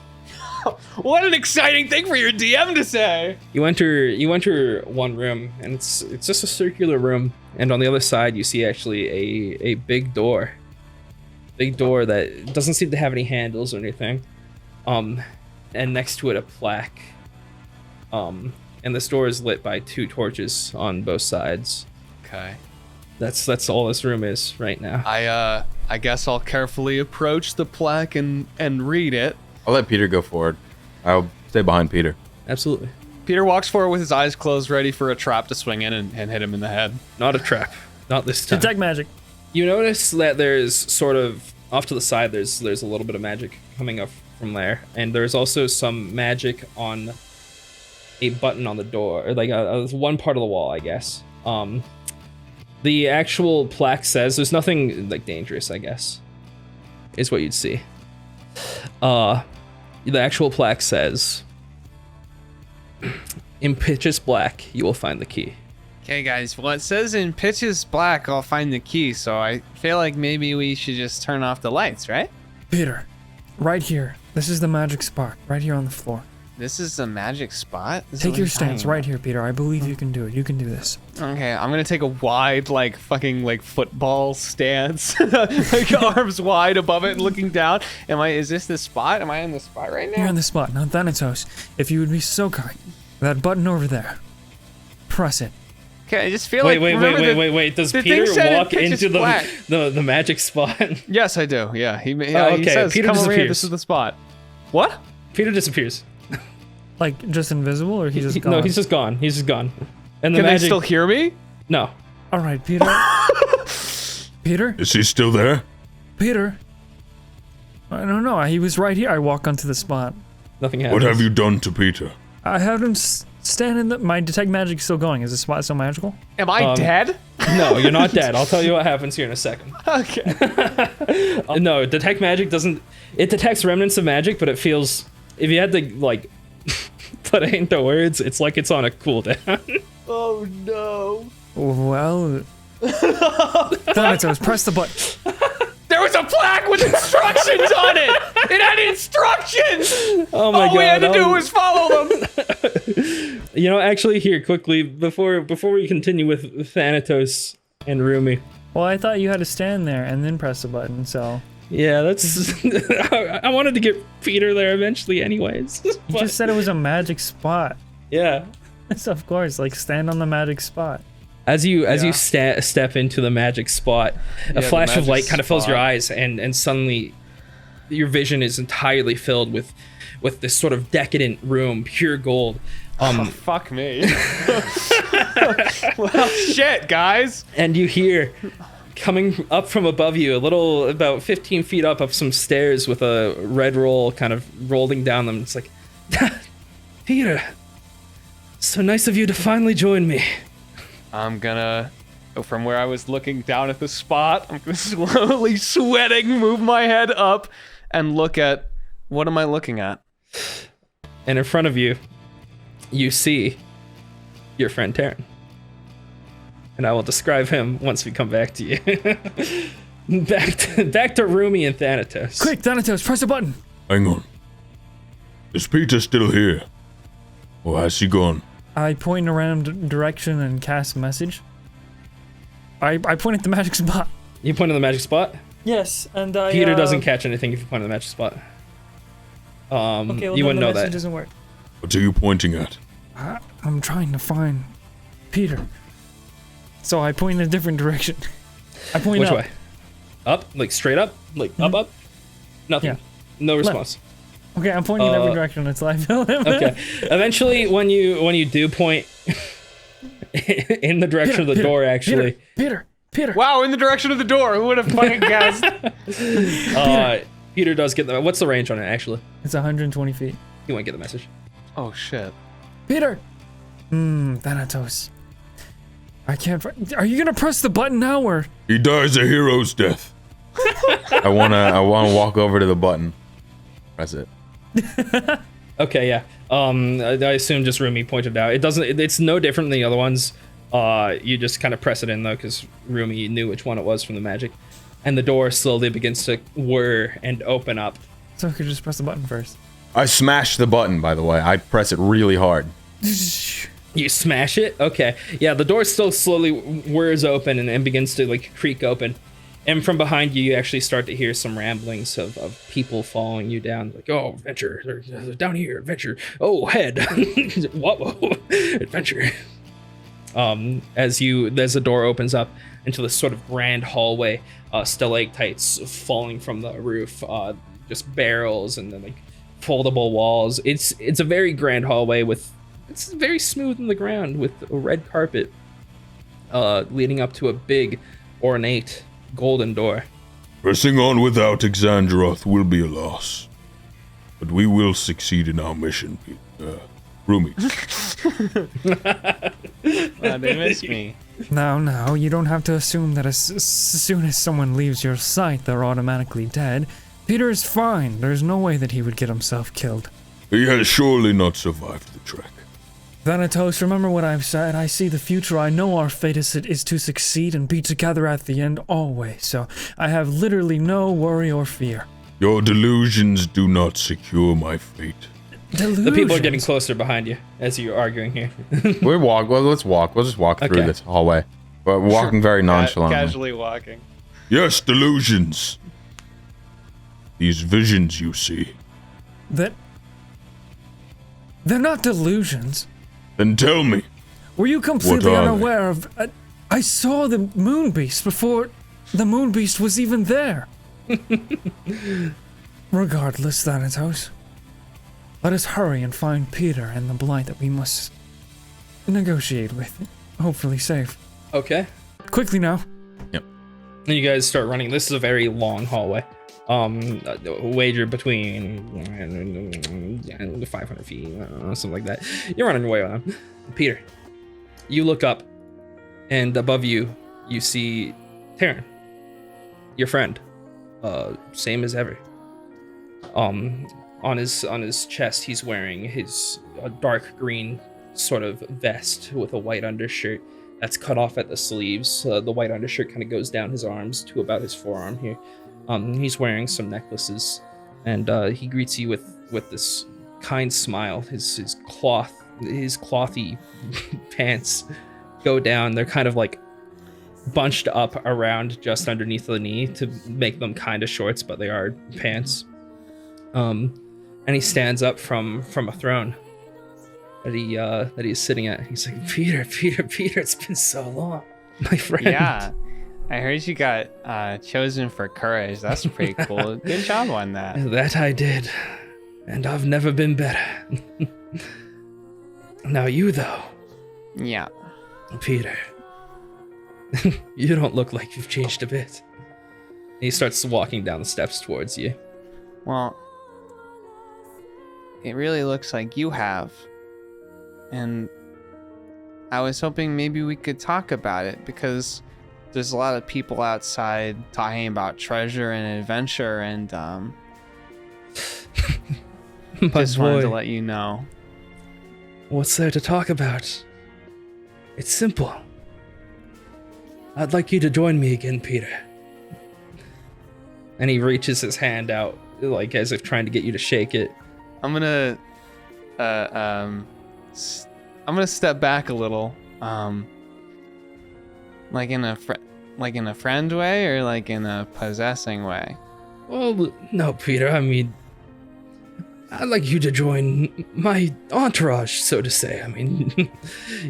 What an exciting thing for your DM to say. You enter one room, and it's just a circular room, and on the other side you see actually a big door. Big door that doesn't seem to have any handles or anything. And next to it a plaque. And this door is lit by 2 torches on both sides. Okay. That's all this room is right now. I guess I'll carefully approach the plaque and read it. I'll let Peter go forward. I'll stay behind Peter. Absolutely. Peter walks forward with his eyes closed, ready for a trap to swing in and hit him in the head. Not a trap. Not this time. Detect magic. You notice that there's sort of off to the side there's a little bit of magic coming up from there, and there's also some magic on a button on the door, or like one part of the wall, I guess. The actual plaque says there's nothing like dangerous, I guess, is what you'd see. The actual plaque says, "In pitches black, you will find the key." Okay, guys. Well, it says in pitches black, I'll find the key. So I feel like maybe we should just turn off the lights, right? Peter, right here. This is the magic spot. Right here on the floor. This is a magic spot. This is Take what your you're stance talking right here, Peter. I believe you can do it. You can do this. about. Okay, I'm gonna take a wide, like fucking like football stance, like arms wide above it, and looking down. Is this the spot? Am I in the spot right now? You're on the spot. Now, Thanatos, if you would be so kind, that button over there, press it. Okay, I just feel Wait, like. wait. Does the Peter thing said in walk pitches into black. the magic spot? Yes, I do. Yeah, he okay, says, Peter "Come over here. disappears. This is the spot." What? Peter disappears. Like, just invisible, or he's just gone? No, he's just gone. He's just gone. And the Can they magic still hear me? No. All right, Peter. Peter? Is he still there? Peter? I don't know. He was right here. I walk onto the spot. Nothing happens. What have you done to Peter? I had him stand in the. My detect magic is still going. Is this spot still magical? Am I dead? No, you're not dead. I'll tell you what happens here in a second. Okay. No, detect magic doesn't. It detects remnants of magic, but it feels. If you had to like put it into words, it's like it's on a cooldown. Oh no. Well, Thanatos, press the button. There was a plaque with instructions on it. It had instructions. Oh my god! All we had to do was follow them. You know, actually, here quickly before we continue with Thanatos and Rumi. Well, I thought you had to stand there and then press the button. So Yeah, that's. I wanted to get Peter there eventually, anyways. you but- just said it was a magic spot. yeah. So of course, like stand on the magic spot. As you step into the magic spot, a flash of magic light kind of fills your spot. eyes, and suddenly your vision is entirely filled with this sort of decadent room, pure gold. Fuck me. Well, shit, guys. And you hear coming up from above you, about 15 feet up some stairs with a red roll kind of rolling down them. It's like, Peter, so nice of you to finally join me. I'm gonna, from where I was looking down at the spot, I'm gonna slowly sweating, move my head up, and look at, what am I looking at? And in front of you, you see your friend Taryn. And I will describe him once we come back to you. back to Rumi and Thanatos. Quick, Thanatos, press the button. Hang on. Is Peter still here? Or has he gone? I point in a random direction and cast a message. I point at the magic spot. You point to the magic spot? Yes, and Peter doesn't catch anything if you point to the magic spot. Okay, well, you wouldn't the know message that. doesn't work. What are you pointing at? I'm trying to find Peter. So I point in a different direction. I point Which up. way? Up? Like straight up? Like up? Nothing. Yeah. No response. Okay, I'm pointing in every direction until I feel him. Okay. Eventually, when you do point in the direction of the door, actually, Peter. Wow, in the direction of the door. Who would have fucking guessed? Peter does get the. What's the range on it? Actually, It's 120 feet. you won't get the message. Oh, shit. Peter! Thanatos. I can't Are you gonna press the button now, or? He dies a hero's death. I wanna walk over to the button. Press it. Okay, yeah. I assume just Rumi pointed out. It doesn't. It's no different than the other ones. You just kind of press it in though, because Rumi knew which one it was from the magic, and the door slowly begins to whir and open up. So I could just press the button first. I smashed the button, by the way. I press it really hard. You smash it? Okay. Yeah, the door still slowly whirs open and begins to like creak open. And from behind you, you actually start to hear some ramblings of people following you down. Like, oh, adventure. They're down here, adventure. Oh, head. Whoa, adventure. As the door opens up into this sort of grand hallway, stalactites falling from the roof, just barrels and then like foldable walls. It's a very grand hallway it's very smooth on the ground with a red carpet leading up to a big, ornate, golden door. Pressing on without Xandroth will be a loss. But we will succeed in our mission, Rumi. They missed me. No, you don't have to assume that as soon as someone leaves your sight, they're automatically dead. Peter is fine. There's no way that he would get himself killed. He has surely not survived the trek. Thanatos, remember what I've said. I see the future. I know our fate is to succeed and be together at the end always. So I have literally no worry or fear. Your delusions do not secure my fate. Delusions. The people are getting closer behind you as you're arguing here. Let's walk. We'll just walk through Okay. this hallway. We're walking very nonchalantly. Casually walking. Yes, delusions. These visions you see. They're not delusions. Then tell me. Were you completely What are unaware of... I saw the moon beast before the moon beast was even there. Regardless, Thanatos, let us hurry and find Peter and the blight that we must negotiate with. Hopefully safe. Okay. Quickly now. And you guys start running. This is a very long hallway. Wager between 500 feet, something like that. You're running away with him. Peter, you look up, and above you, you see Taryn, your friend, same as ever. On his chest, he's wearing his dark green sort of vest with a white undershirt that's cut off at the sleeves. The white undershirt kind of goes down his arms to about his forearm here. He's wearing some necklaces, and he greets you with this kind smile. His clothy pants go down. They're kind of like bunched up around just underneath the knee to make them kind of shorts, but they are pants. And he stands up from a throne that he's sitting at. He's like, Peter, it's been so long, my friend. Yeah, I heard you got chosen for courage. That's pretty cool. Good job on that. That I did, and I've never been better. Now you though. Yeah. Peter, you don't look like you've changed a bit. He starts walking down the steps towards you. Well, it really looks like you have. And I was hoping maybe we could talk about it, because there's a lot of people outside talking about treasure and adventure, and just wanted to let you know. What's there to talk about? It's simple. I'd like you to join me again, Peter. And he reaches his hand out, like as if trying to get you to shake it. I'm gonna step back a little, like in a friend way, or like in a possessing way. Well, no, Peter. I mean, I'd like you to join my entourage, so to say. I mean,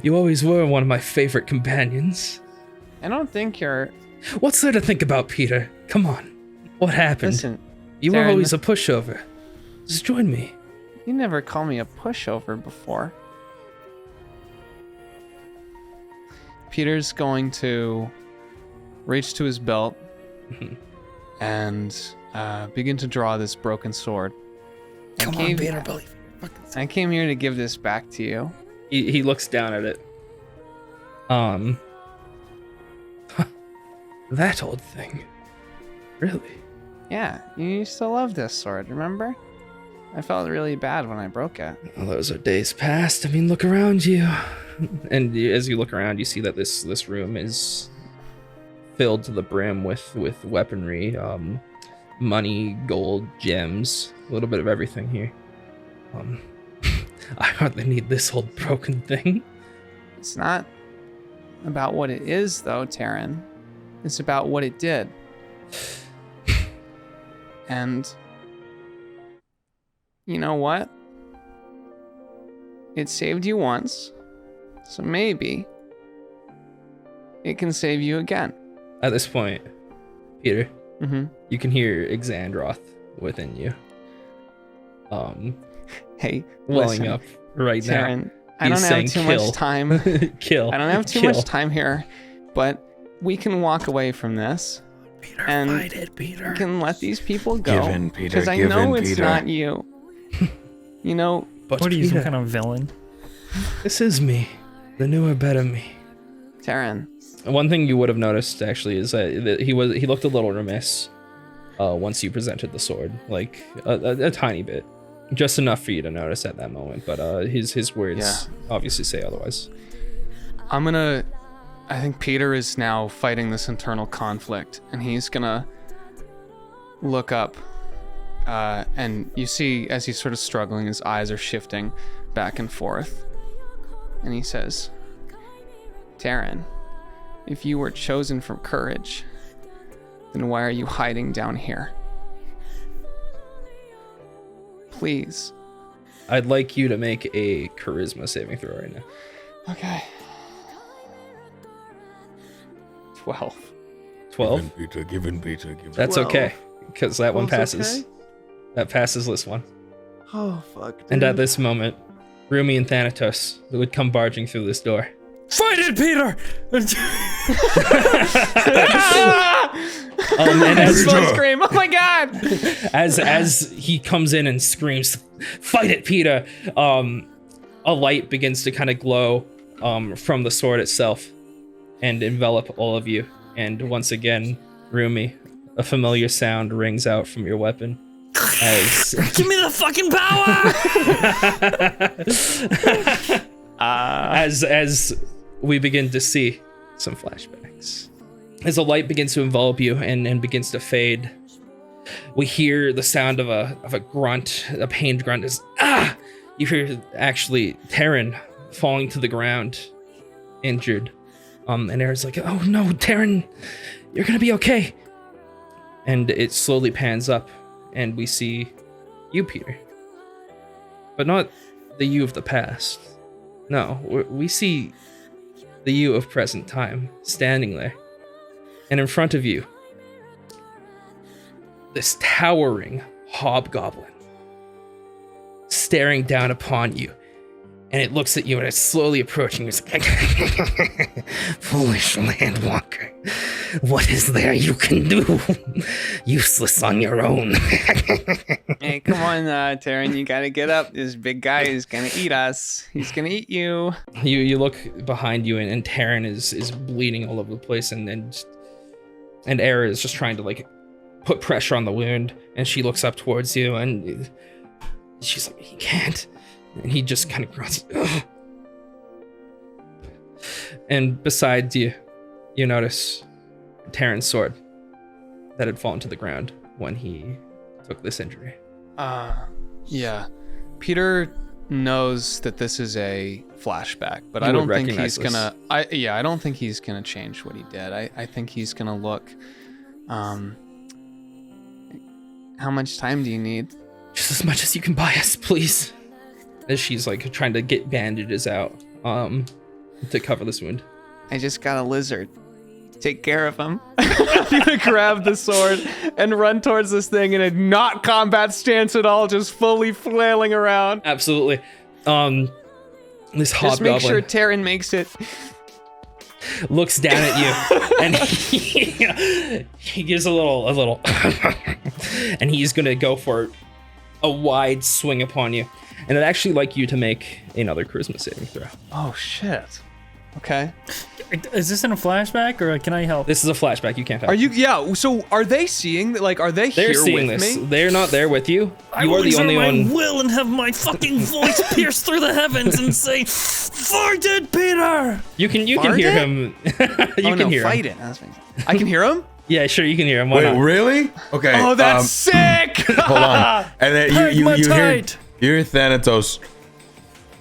you always were one of my favorite companions. I don't think you're... What's there to think about, Peter? Come on. What happened? Listen, you were Darren, always a pushover. Just join me. You never called me a pushover before. Peter's going to reach to his belt and begin to draw this broken sword. Come on, Peter, believe it. I came here to give this back to you. He looks down at it. That old thing. Really? Yeah, you used to love this sword, remember? I felt really bad when I broke it. Well, those are days past. I mean, look around you. And as you look around, you see that this room is filled to the brim with weaponry, money, gold, gems, a little bit of everything here. I hardly need this old broken thing. It's not about what it is, though, Taryn. It's about what it did. And you know what? It saved you once, so maybe it can save you again. At this point, Peter, Mm-hmm. you can hear Exandroth within you. Hey, welling listen, up right Taryn, now. I don't He's have saying too kill. much time. Kill. I don't have too Kill. much time here, but we can walk away from this. Peter, And fight it, Peter. We can let these people go. Give in, Peter, Because I give know in, it's Peter. not you. You know, But What are you, some Peter, kind of villain? this is me. The newer, better me. Taryn, One thing you would have noticed actually is that he looked a little remiss once you presented the sword, like a tiny bit, just enough for you to notice at that moment. But his words obviously say otherwise. I think Peter is now fighting this internal conflict, and he's gonna look up, and you see as he's sort of struggling, his eyes are shifting back and forth, and he says, Taryn, if you were chosen for courage, then why are you hiding down here? Please. I'd like you to make a charisma saving throw right now. Okay. 12. 12. Give in, Peter. That's 12. okay, because that one 12's passes. okay? That passes this one. Oh, fuck. And at this moment, Rumi and Thanatos would come barging through this door. Fight it, Peter! And as Scream! Oh my god! as he comes in and screams, "Fight it, Peter!" A light begins to kind of glow from the sword itself and envelop all of you. And once again, Rumi, a familiar sound rings out from your weapon. Give me the fucking power! As we begin to see some flashbacks. As the light begins to envelop you and begins to fade, we hear the sound of a grunt, a pained grunt. You hear actually Taryn falling to the ground, injured. And Aaron's like, "Oh no, Taryn, you're gonna be okay." And it slowly pans up, and we see you, Peter. But not the you of the past. No, we see the you of present time standing there. And in front of you, this towering hobgoblin staring down upon you. And it looks at you and it's slowly approaching. It's like, "Foolish landwalker, what is there you can do? Useless on your own." Hey, come on, Taryn, you gotta get up. This big guy is gonna eat us. He's gonna eat you. You look behind you and Taryn is bleeding all over the place and Era is just trying to like put pressure on the wound, and she looks up towards you and she's like, "He can't." And he just kind of grunts. "Ugh." And beside you, you notice Taryn's sword that had fallen to the ground when he took this injury. Yeah. Peter knows that this is a flashback, but You I don't would think recognize he's gonna. I don't think he's gonna change what he did. I think he's gonna look. How much time do you need? Just as much as you can buy us, please. As she's like trying to get bandages out to cover this wound. I just got a lizard. Take care of him. I'm gonna grab the sword and run towards this thing in a not combat stance at all, just fully flailing around. Absolutely. This Just hobgoblin make sure Taryn makes it. looks down at you and he gives a little and he's gonna go for a wide swing upon you. And I'd actually like you to make another charisma saving throw. Oh shit. Okay. Is this in a flashback, or can I help? This is a flashback. You can't help. Are you? Yeah. So are they seeing? Like, are they They're here seeing with this. me? They're not there with you. I You will are the exert only my one. will and have my fucking voice pierce through the heavens and say, "Fart it, Peter!" You can Fart hear it? him. You can hear fight him. it. That's I can hear him. Yeah, sure, you can hear him. Why Wait, not? really? Okay. Oh, that's sick. Hold on. And then you Pegmatite. hear Thanatos.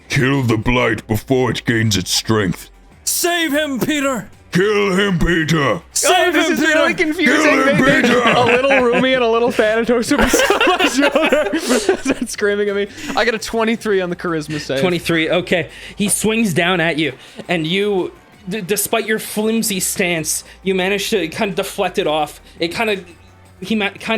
Kill the blight before it gains its strength. Save him, Peter! Kill him, Peter! Save This him, is Peter! really confusing. Kill him, They- Peter! a little Rumi and a little Thanatos would be so much better. Start screaming at me. I got a 23 on the charisma save. 23. Okay, he swings down at you, and you, despite your flimsy stance, you manage to kind of deflect it off. It kind of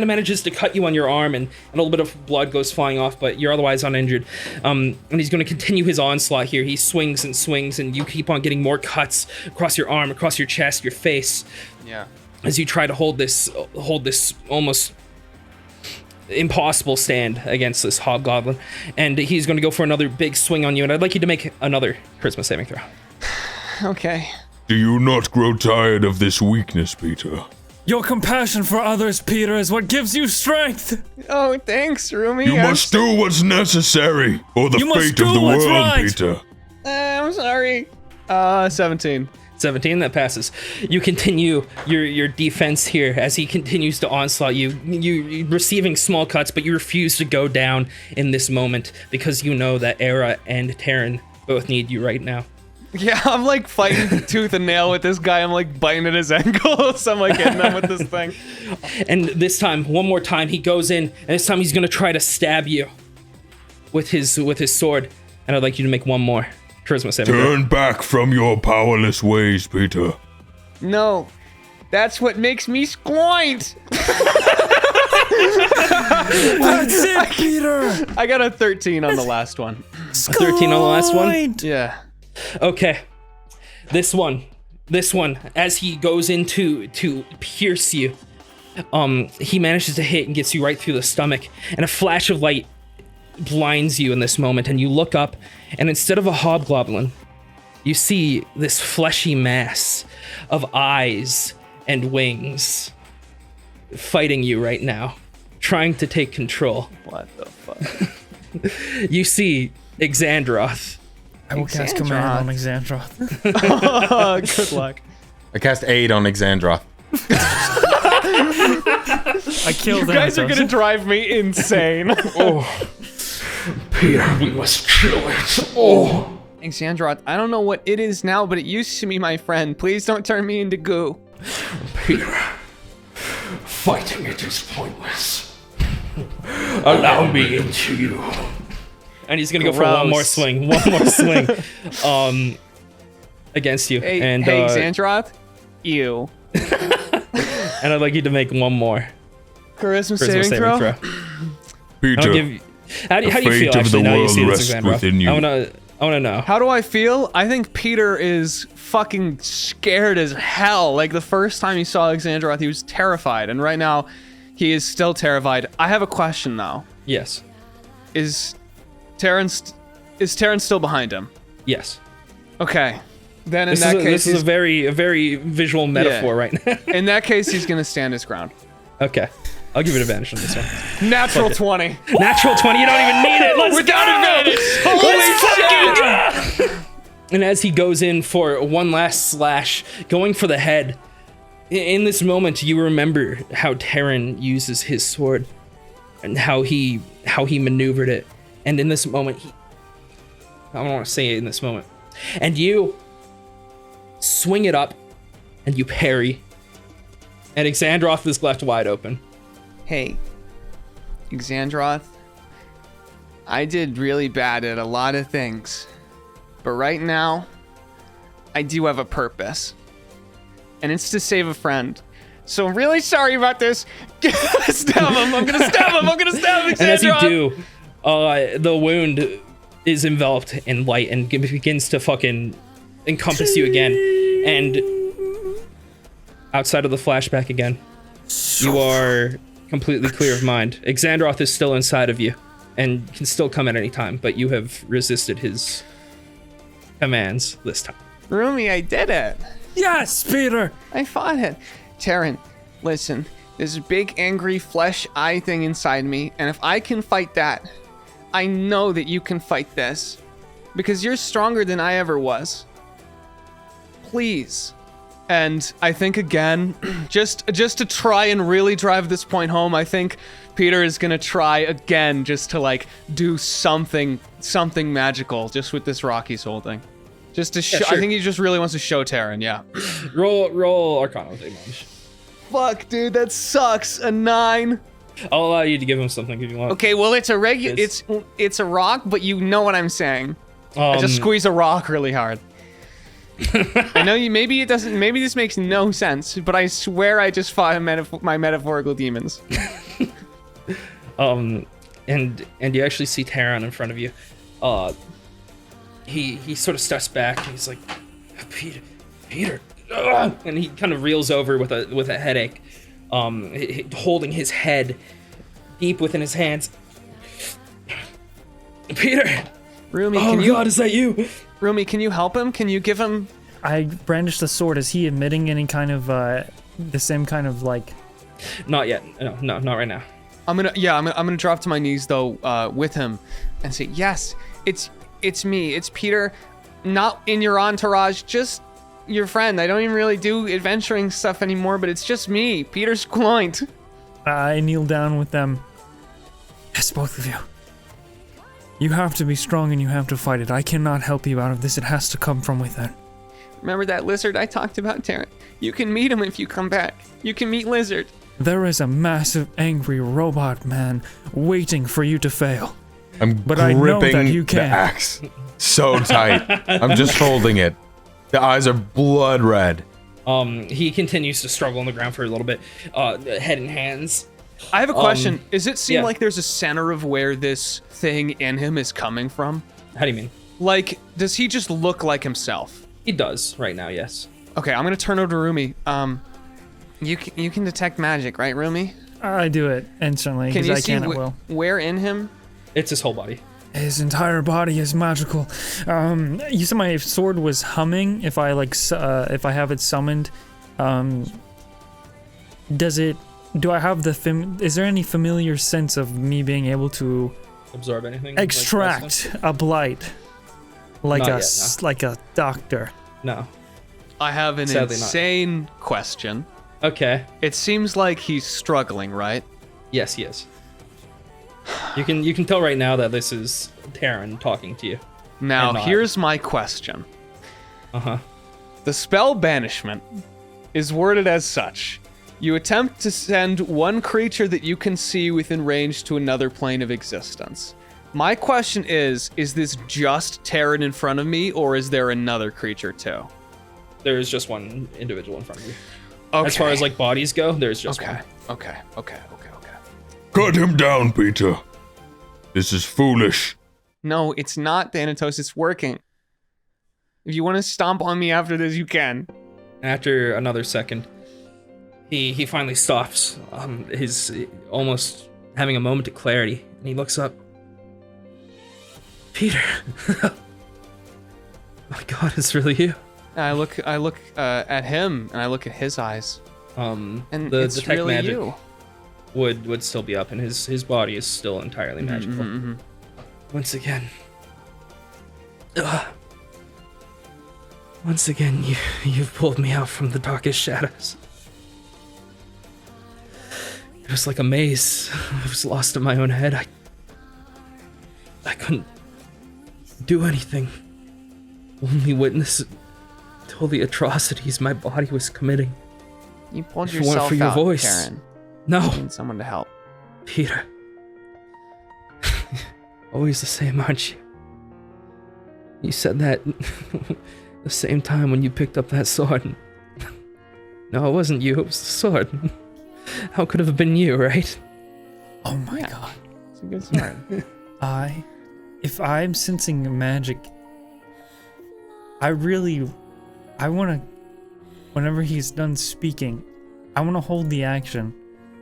manages to cut you on your arm, and a little bit of blood goes flying off, but you're otherwise uninjured. And he's going to continue his onslaught here. He swings, and you keep on getting more cuts across your arm, across your chest, your face. Yeah. As you try to hold this almost impossible stand against this hobgoblin, and he's going to go for another big swing on you. And I'd like you to make another charisma saving throw. Okay. Do you not grow tired of this weakness, Peter? Your compassion for others, Peter, is what gives you strength. Oh, thanks, Rumi. You must do what's necessary, or the You must fate of do the what's world, right. Peter. I'm sorry. 17. 17, that passes. You continue your defense here as he continues to onslaught you. You're receiving small cuts, but you refuse to go down in this moment because you know that Era and Taryn both need you right now. Yeah, I'm like fighting tooth and nail with this guy. I'm like biting at his ankles. I'm like hitting him with this thing. And this time, one more time, he goes in, and this time he's gonna try to stab you with his sword. And I'd like you to make one more charisma saving throw. Turn back from your powerless ways, Peter. No, that's what makes me Sqloint. That's it, Peter! I got a 13 on the last one. 13 on the last one? Sqloint! Yeah. Okay, this one, as he goes in to pierce you, He manages to hit and gets you right through the stomach, and a flash of light blinds you in this moment, and you look up, and instead of a hobgoblin, you see this fleshy mass of eyes and wings fighting you right now, trying to take control. What the fuck? You see Exandroth. I will cast command on Exandroth. Good luck. I cast aid on Exandroth. I killed You guys are gonna drive me insane. Peter, we must kill it. Oh. Exandroth, I don't know what it is now, but it used to be my friend. Please don't turn me into goo. Peter, fighting it is pointless. Allow me into you. And he's gonna go for one more swing. Against you. Hey, and Exandroth, you. and I'd like you to make one more Charisma saving saving throw. Peter, I'll give you, how do you feel fate of actually the now you world see this rests Exandroth? within you. I wanna know. How do I feel? I think Peter is fucking scared as hell. Like the first time he saw Exandroth, he was terrified, and right now, he is still terrified. I have a question though. Yes. Is Terrence still behind him? Yes. Okay. Then in This that is, case, this is a very visual metaphor right now. in that case, he's gonna stand his ground. Okay. I'll give it advantage on this one. Natural 20. Natural 20, you don't even need it. Let's Without go! advantage. Holy shit! And as he goes in for one last slash, going for the head, in this moment you remember how Terran uses his sword and how he maneuvered it. And in this moment, I don't want to say it in this moment. And you swing it up and you parry. And Exandroth is left wide open. Hey, Exandroth, I did really bad at a lot of things, but right now, I do have a purpose, and it's to save a friend. So I'm really sorry about this. Stab him! I'm gonna stab him! I'm gonna stab him, Exandroth! And as you do, the wound is enveloped in light and begins to fucking encompass you again. And outside of the flashback again, you are completely clear of mind. Exandroth is still inside of you and can still come at any time, but you have resisted his commands this time. Rumi, I did it. Yes, Peter. I fought it. Terran, listen, there's a big angry flesh eye thing inside me, and if I can fight that, I know that you can fight this, because you're stronger than I ever was. Please. And I think again, just to try and really drive this point home, I think Peter is gonna try again just to like do something magical just with this rock he's holding. Just to show, sure. I think he just really wants to show Terran, yeah. Roll Arcana with advantage. Fuck, dude, that sucks. A 9. I'll allow you to give him something if you want. Okay, well it's a it's a rock, but you know what I'm saying. I just squeeze a rock really hard. I know you. Maybe it doesn't. Maybe this makes no sense, but I swear I just fought my metaphorical demons. And you actually see Terran in front of you. He sort of steps back and he's like, Peter, and he kind of reels over with a headache, holding his head deep within his hands. Peter, Rumi, God, is that you? Rumi, can you help him? Can you give him? I brandished the sword. Is he emitting any kind of the same kind of like? Not yet. No, not right now. I'm gonna drop to my knees though with him, and say, yes, it's me. It's Peter, not in your entourage, just your friend. I don't even really do adventuring stuff anymore, but it's just me, Peter Sqloint. I kneel down with them. Yes, both of you. You have to be strong and you have to fight it. I cannot help you out of this. It has to come from within. Remember that lizard I talked about, Terran? You can meet him if you come back. You can meet Lizard. There is a massive, angry robot man waiting for you to fail. I'm But I know that gripping you the can. axe so tight. I'm just holding it. The eyes are blood red. He continues to struggle on the ground for a little bit, head in hands. I have a question. Does it seem yeah. like there's a center of where this thing in him is coming from? How do you mean? Like, does he just look like himself? He does right now, yes. Okay, I'm gonna turn over to Rumi. You can detect magic, right, Rumi? I do it instantly Can because you I see can at will. where in him? It's his whole body. His entire body is magical. You said my sword was humming. If I if I have it summoned, does it? Do I have the is there any familiar sense of me being able to Absorb anything? extract a blight, like Not a yet, like a doctor? No. I have an Sadly not. insane question. Okay. It seems like he's struggling, right? Yes, he is. You can tell right now that this is Taryn talking to you. Now, And not. here's my question. Uh-huh. The spell banishment is worded as such. You attempt to send one creature that you can see within range to another plane of existence. My question is this just Taryn in front of me, or is there another creature too? There is just one individual in front of you. Okay. As far as like bodies go, there's just Okay. one. Okay. Cut him down, Peter. This is foolish. No, it's not, Thanatos. It's working. If you want to stomp on me after this, you can. After another second, he finally stops. He's almost having a moment of clarity, and he looks up. Peter. My God, it's really you. I look at him, and I look at his eyes, and The it's detect really magic you. would still be up, and his body is still entirely magical. Once again. Once again, you've pulled me out from the darkest shadows. It was like a maze. I was lost in my own head. I couldn't do anything. Only witness to all the atrocities my body was committing. You pulled If it weren't yourself for your out, voice. Karen. No, You need someone to help. Peter. Always the same, aren't you? You said that the same time when you picked up that sword. No, it wasn't you, it was the sword. How could it have been you, right? Oh my God. It's a good sword. If I'm sensing magic, I want to, whenever he's done speaking, I want to hold the action.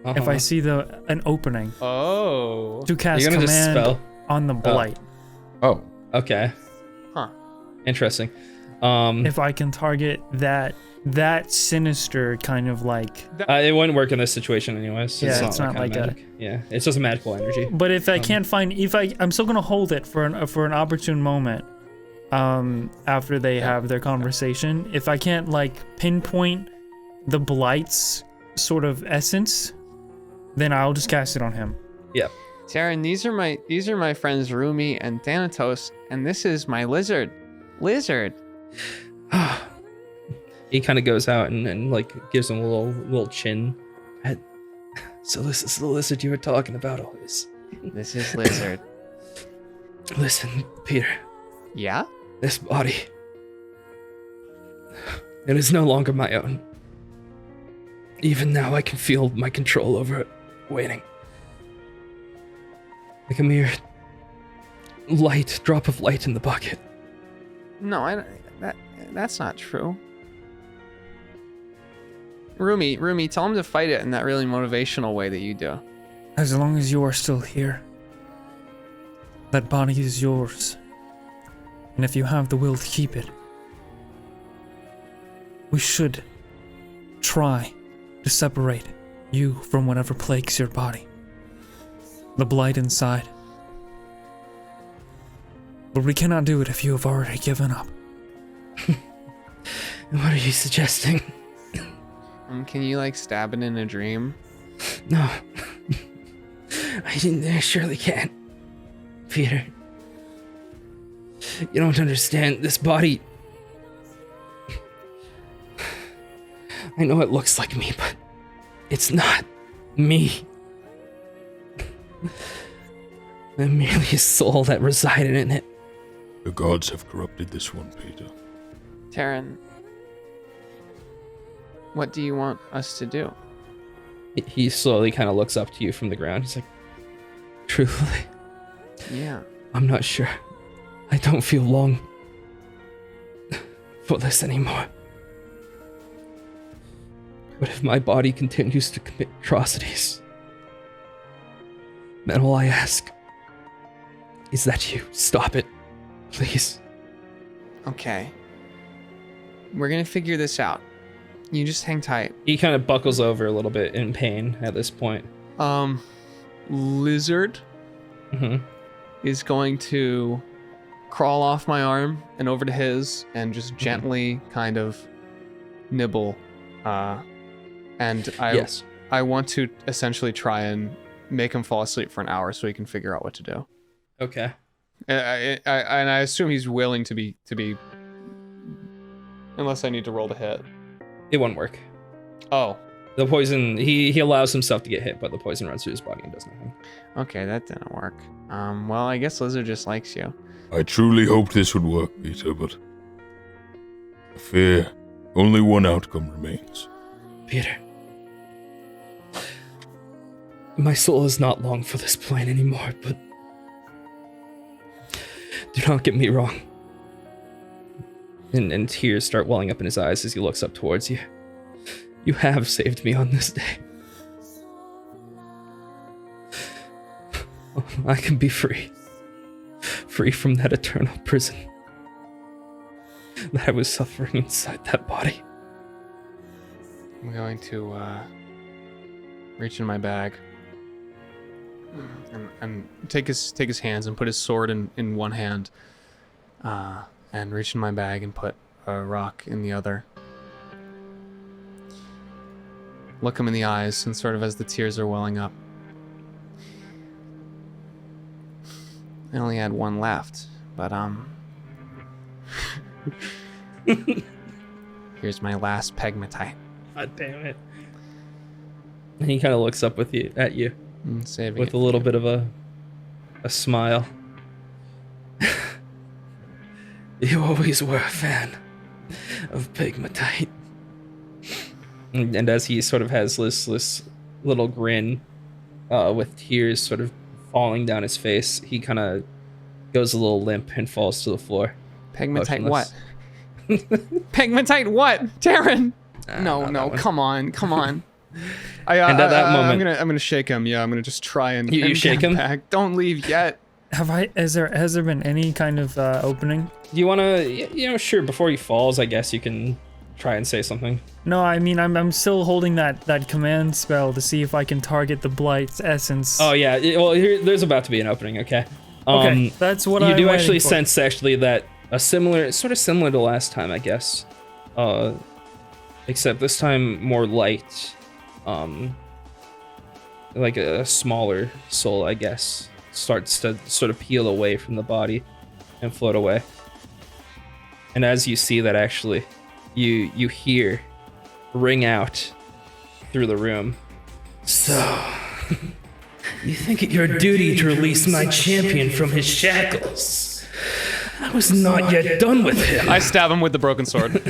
If I see an opening Oh. to cast You're gonna just command spell? on the blight. Oh, Okay. Huh. Interesting. If I can target that sinister kind of like, It wouldn't work in this situation anyways. Yeah, it's not that kind like of a- magic. Yeah, it's just a magical energy. but if I can't find, I'm still gonna hold it for an opportune moment. After they have their conversation, if I can't like pinpoint the blight's sort of essence, then I'll just cast it on him. Yeah. Taryn, these are my friends Rumi and Thanatos, and this is my lizard. He kind of goes out and like gives him a little chin. So this is the lizard you were talking about always. This is lizard. Listen, Peter, Yeah? this body, it is no longer my own. Even now I can feel my control over it waning. Like a mere drop of light in the bucket. No, that's not true. Rumi, tell him to fight it in that really motivational way that you do. As long as you are still here, that body is yours. And if you have the will to keep it, we should try to separate you from whatever plagues your body. The blight inside. But we cannot do it if you have already given up. What are you suggesting? Can you like stab it in a dream? No. I surely can't. Peter. You don't understand. This body... I know it looks like me, but it's not me. I'm merely a soul that resided in it. The gods have corrupted this one, Peter. Taryn, what do you want us to do? He slowly kind of looks up to you from the ground. He's like, truthfully, Yeah. I'm not sure. I don't feel long for this anymore. But if my body continues to commit atrocities, then all I ask is that you stop it, please. Okay. We're gonna figure this out. You just hang tight. He kind of buckles over a little bit in pain at this point. Lizard is going to crawl off my arm and over to his and just gently kind of nibble. And I want to essentially try and make him fall asleep for an hour so he can figure out what to do. Okay. And I assume he's willing to be, unless I need to roll to hit. It won't work. Oh. The poison, he allows himself to get hit, but the poison runs through his body and does nothing. Okay, that didn't work. Well, I guess Lizard just likes you. I truly hoped this would work, Peter, but I fear only one outcome remains. Peter. My soul is not long for this plane anymore, but do not get me wrong. And tears start welling up in his eyes as he looks up towards you. You have saved me on this day. I can be free. Free from that eternal prison that I was suffering inside that body. I'm going to reach in my bag and take his hands and put his sword in one hand, and reach in my bag and put a rock in the other. Look him in the eyes, and sort of as the tears are welling up, I only had one left, but here's my last pegmatite. God damn it. And he kind of looks up at you Saving with it a little for you. bit of a smile. You always were a fan of pegmatite. And as he sort of has this little grin with tears sort of falling down his face, he kind of goes a little limp and falls to the floor. Pegmatite motionless. what? Pegmatite what? Darren! No, come on. And at that moment, I'm gonna shake him. Yeah, I'm gonna just try and You and shake get him? back. Don't leave yet. Has there been any kind of opening? do you want to, sure, before he falls, I guess you can try and say something. No, I mean I'm still holding that command spell to see if I can target the Blight's essence. Oh yeah, there's about to be an opening, okay? Okay, that's what you I'm do waiting actually for. sense actually that sort of similar to last time, I guess. Except this time more light. Like a smaller soul, I guess, starts to sort of peel away from the body and float away. And as you see that, actually, you hear ring out through the room. So, you think it your duty to release my champion from his shackles? I was not yet done with him. I stab him with the broken sword.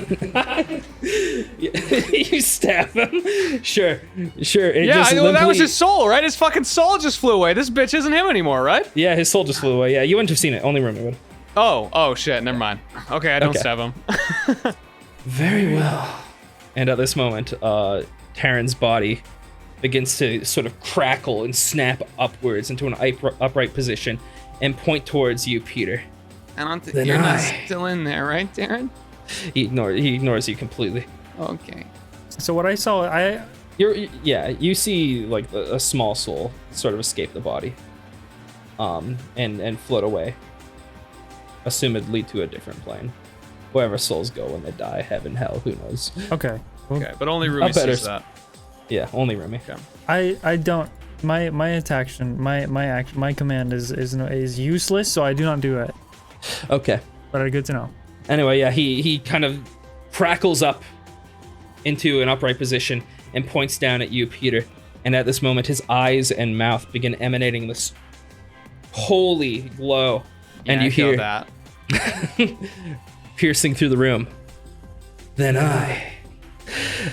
You stab him? Sure. And Yeah, just that was limply- his soul, right? His fucking soul just flew away. This bitch isn't him anymore, right? Yeah, his soul just flew away. Yeah, you wouldn't have seen it. Only Rumi would. Oh shit, never mind. Okay, I don't Okay. stab him. Very well. And at this moment, Taryn's body begins to sort of crackle and snap upwards into an upright position and point towards you, Peter. I don't think Then you're not I- still in there, right, Darren? He ignores you completely. Okay. So what I saw, You see like a small soul sort of escape the body, and float away, assumedly to a different plane. Wherever souls go when they die, heaven, hell, who knows? okay. Well, Okay, but only Rumi better sees that. Yeah, only Rumi. I don't. My action, my command is useless, so I do not do it. Okay. But good to know. Anyway, yeah, he kind of crackles up into an upright position and points down at you, Peter. And at this moment, his eyes and mouth begin emanating this holy glow. And Yeah, you I feel hear that. piercing through the room. Then I,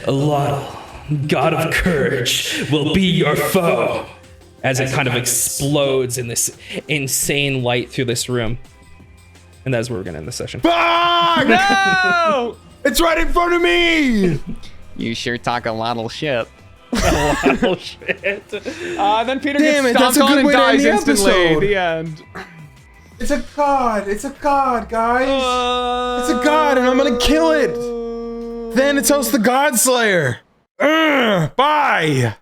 Alotl, god of courage, will be your foe. As it kind of explodes in this insane light through this room. And that's where we're gonna end the session. Fuck! No! It's right in front of me! You sure talk a lot of shit. Oh shit. Then Peter Damn it, gets that's stomped a on good and way to end dies the instantly. episode. The end. It's a god. It's a god, guys. It's a god, and I'm gonna kill it. Thanatos the God Slayer. Bye.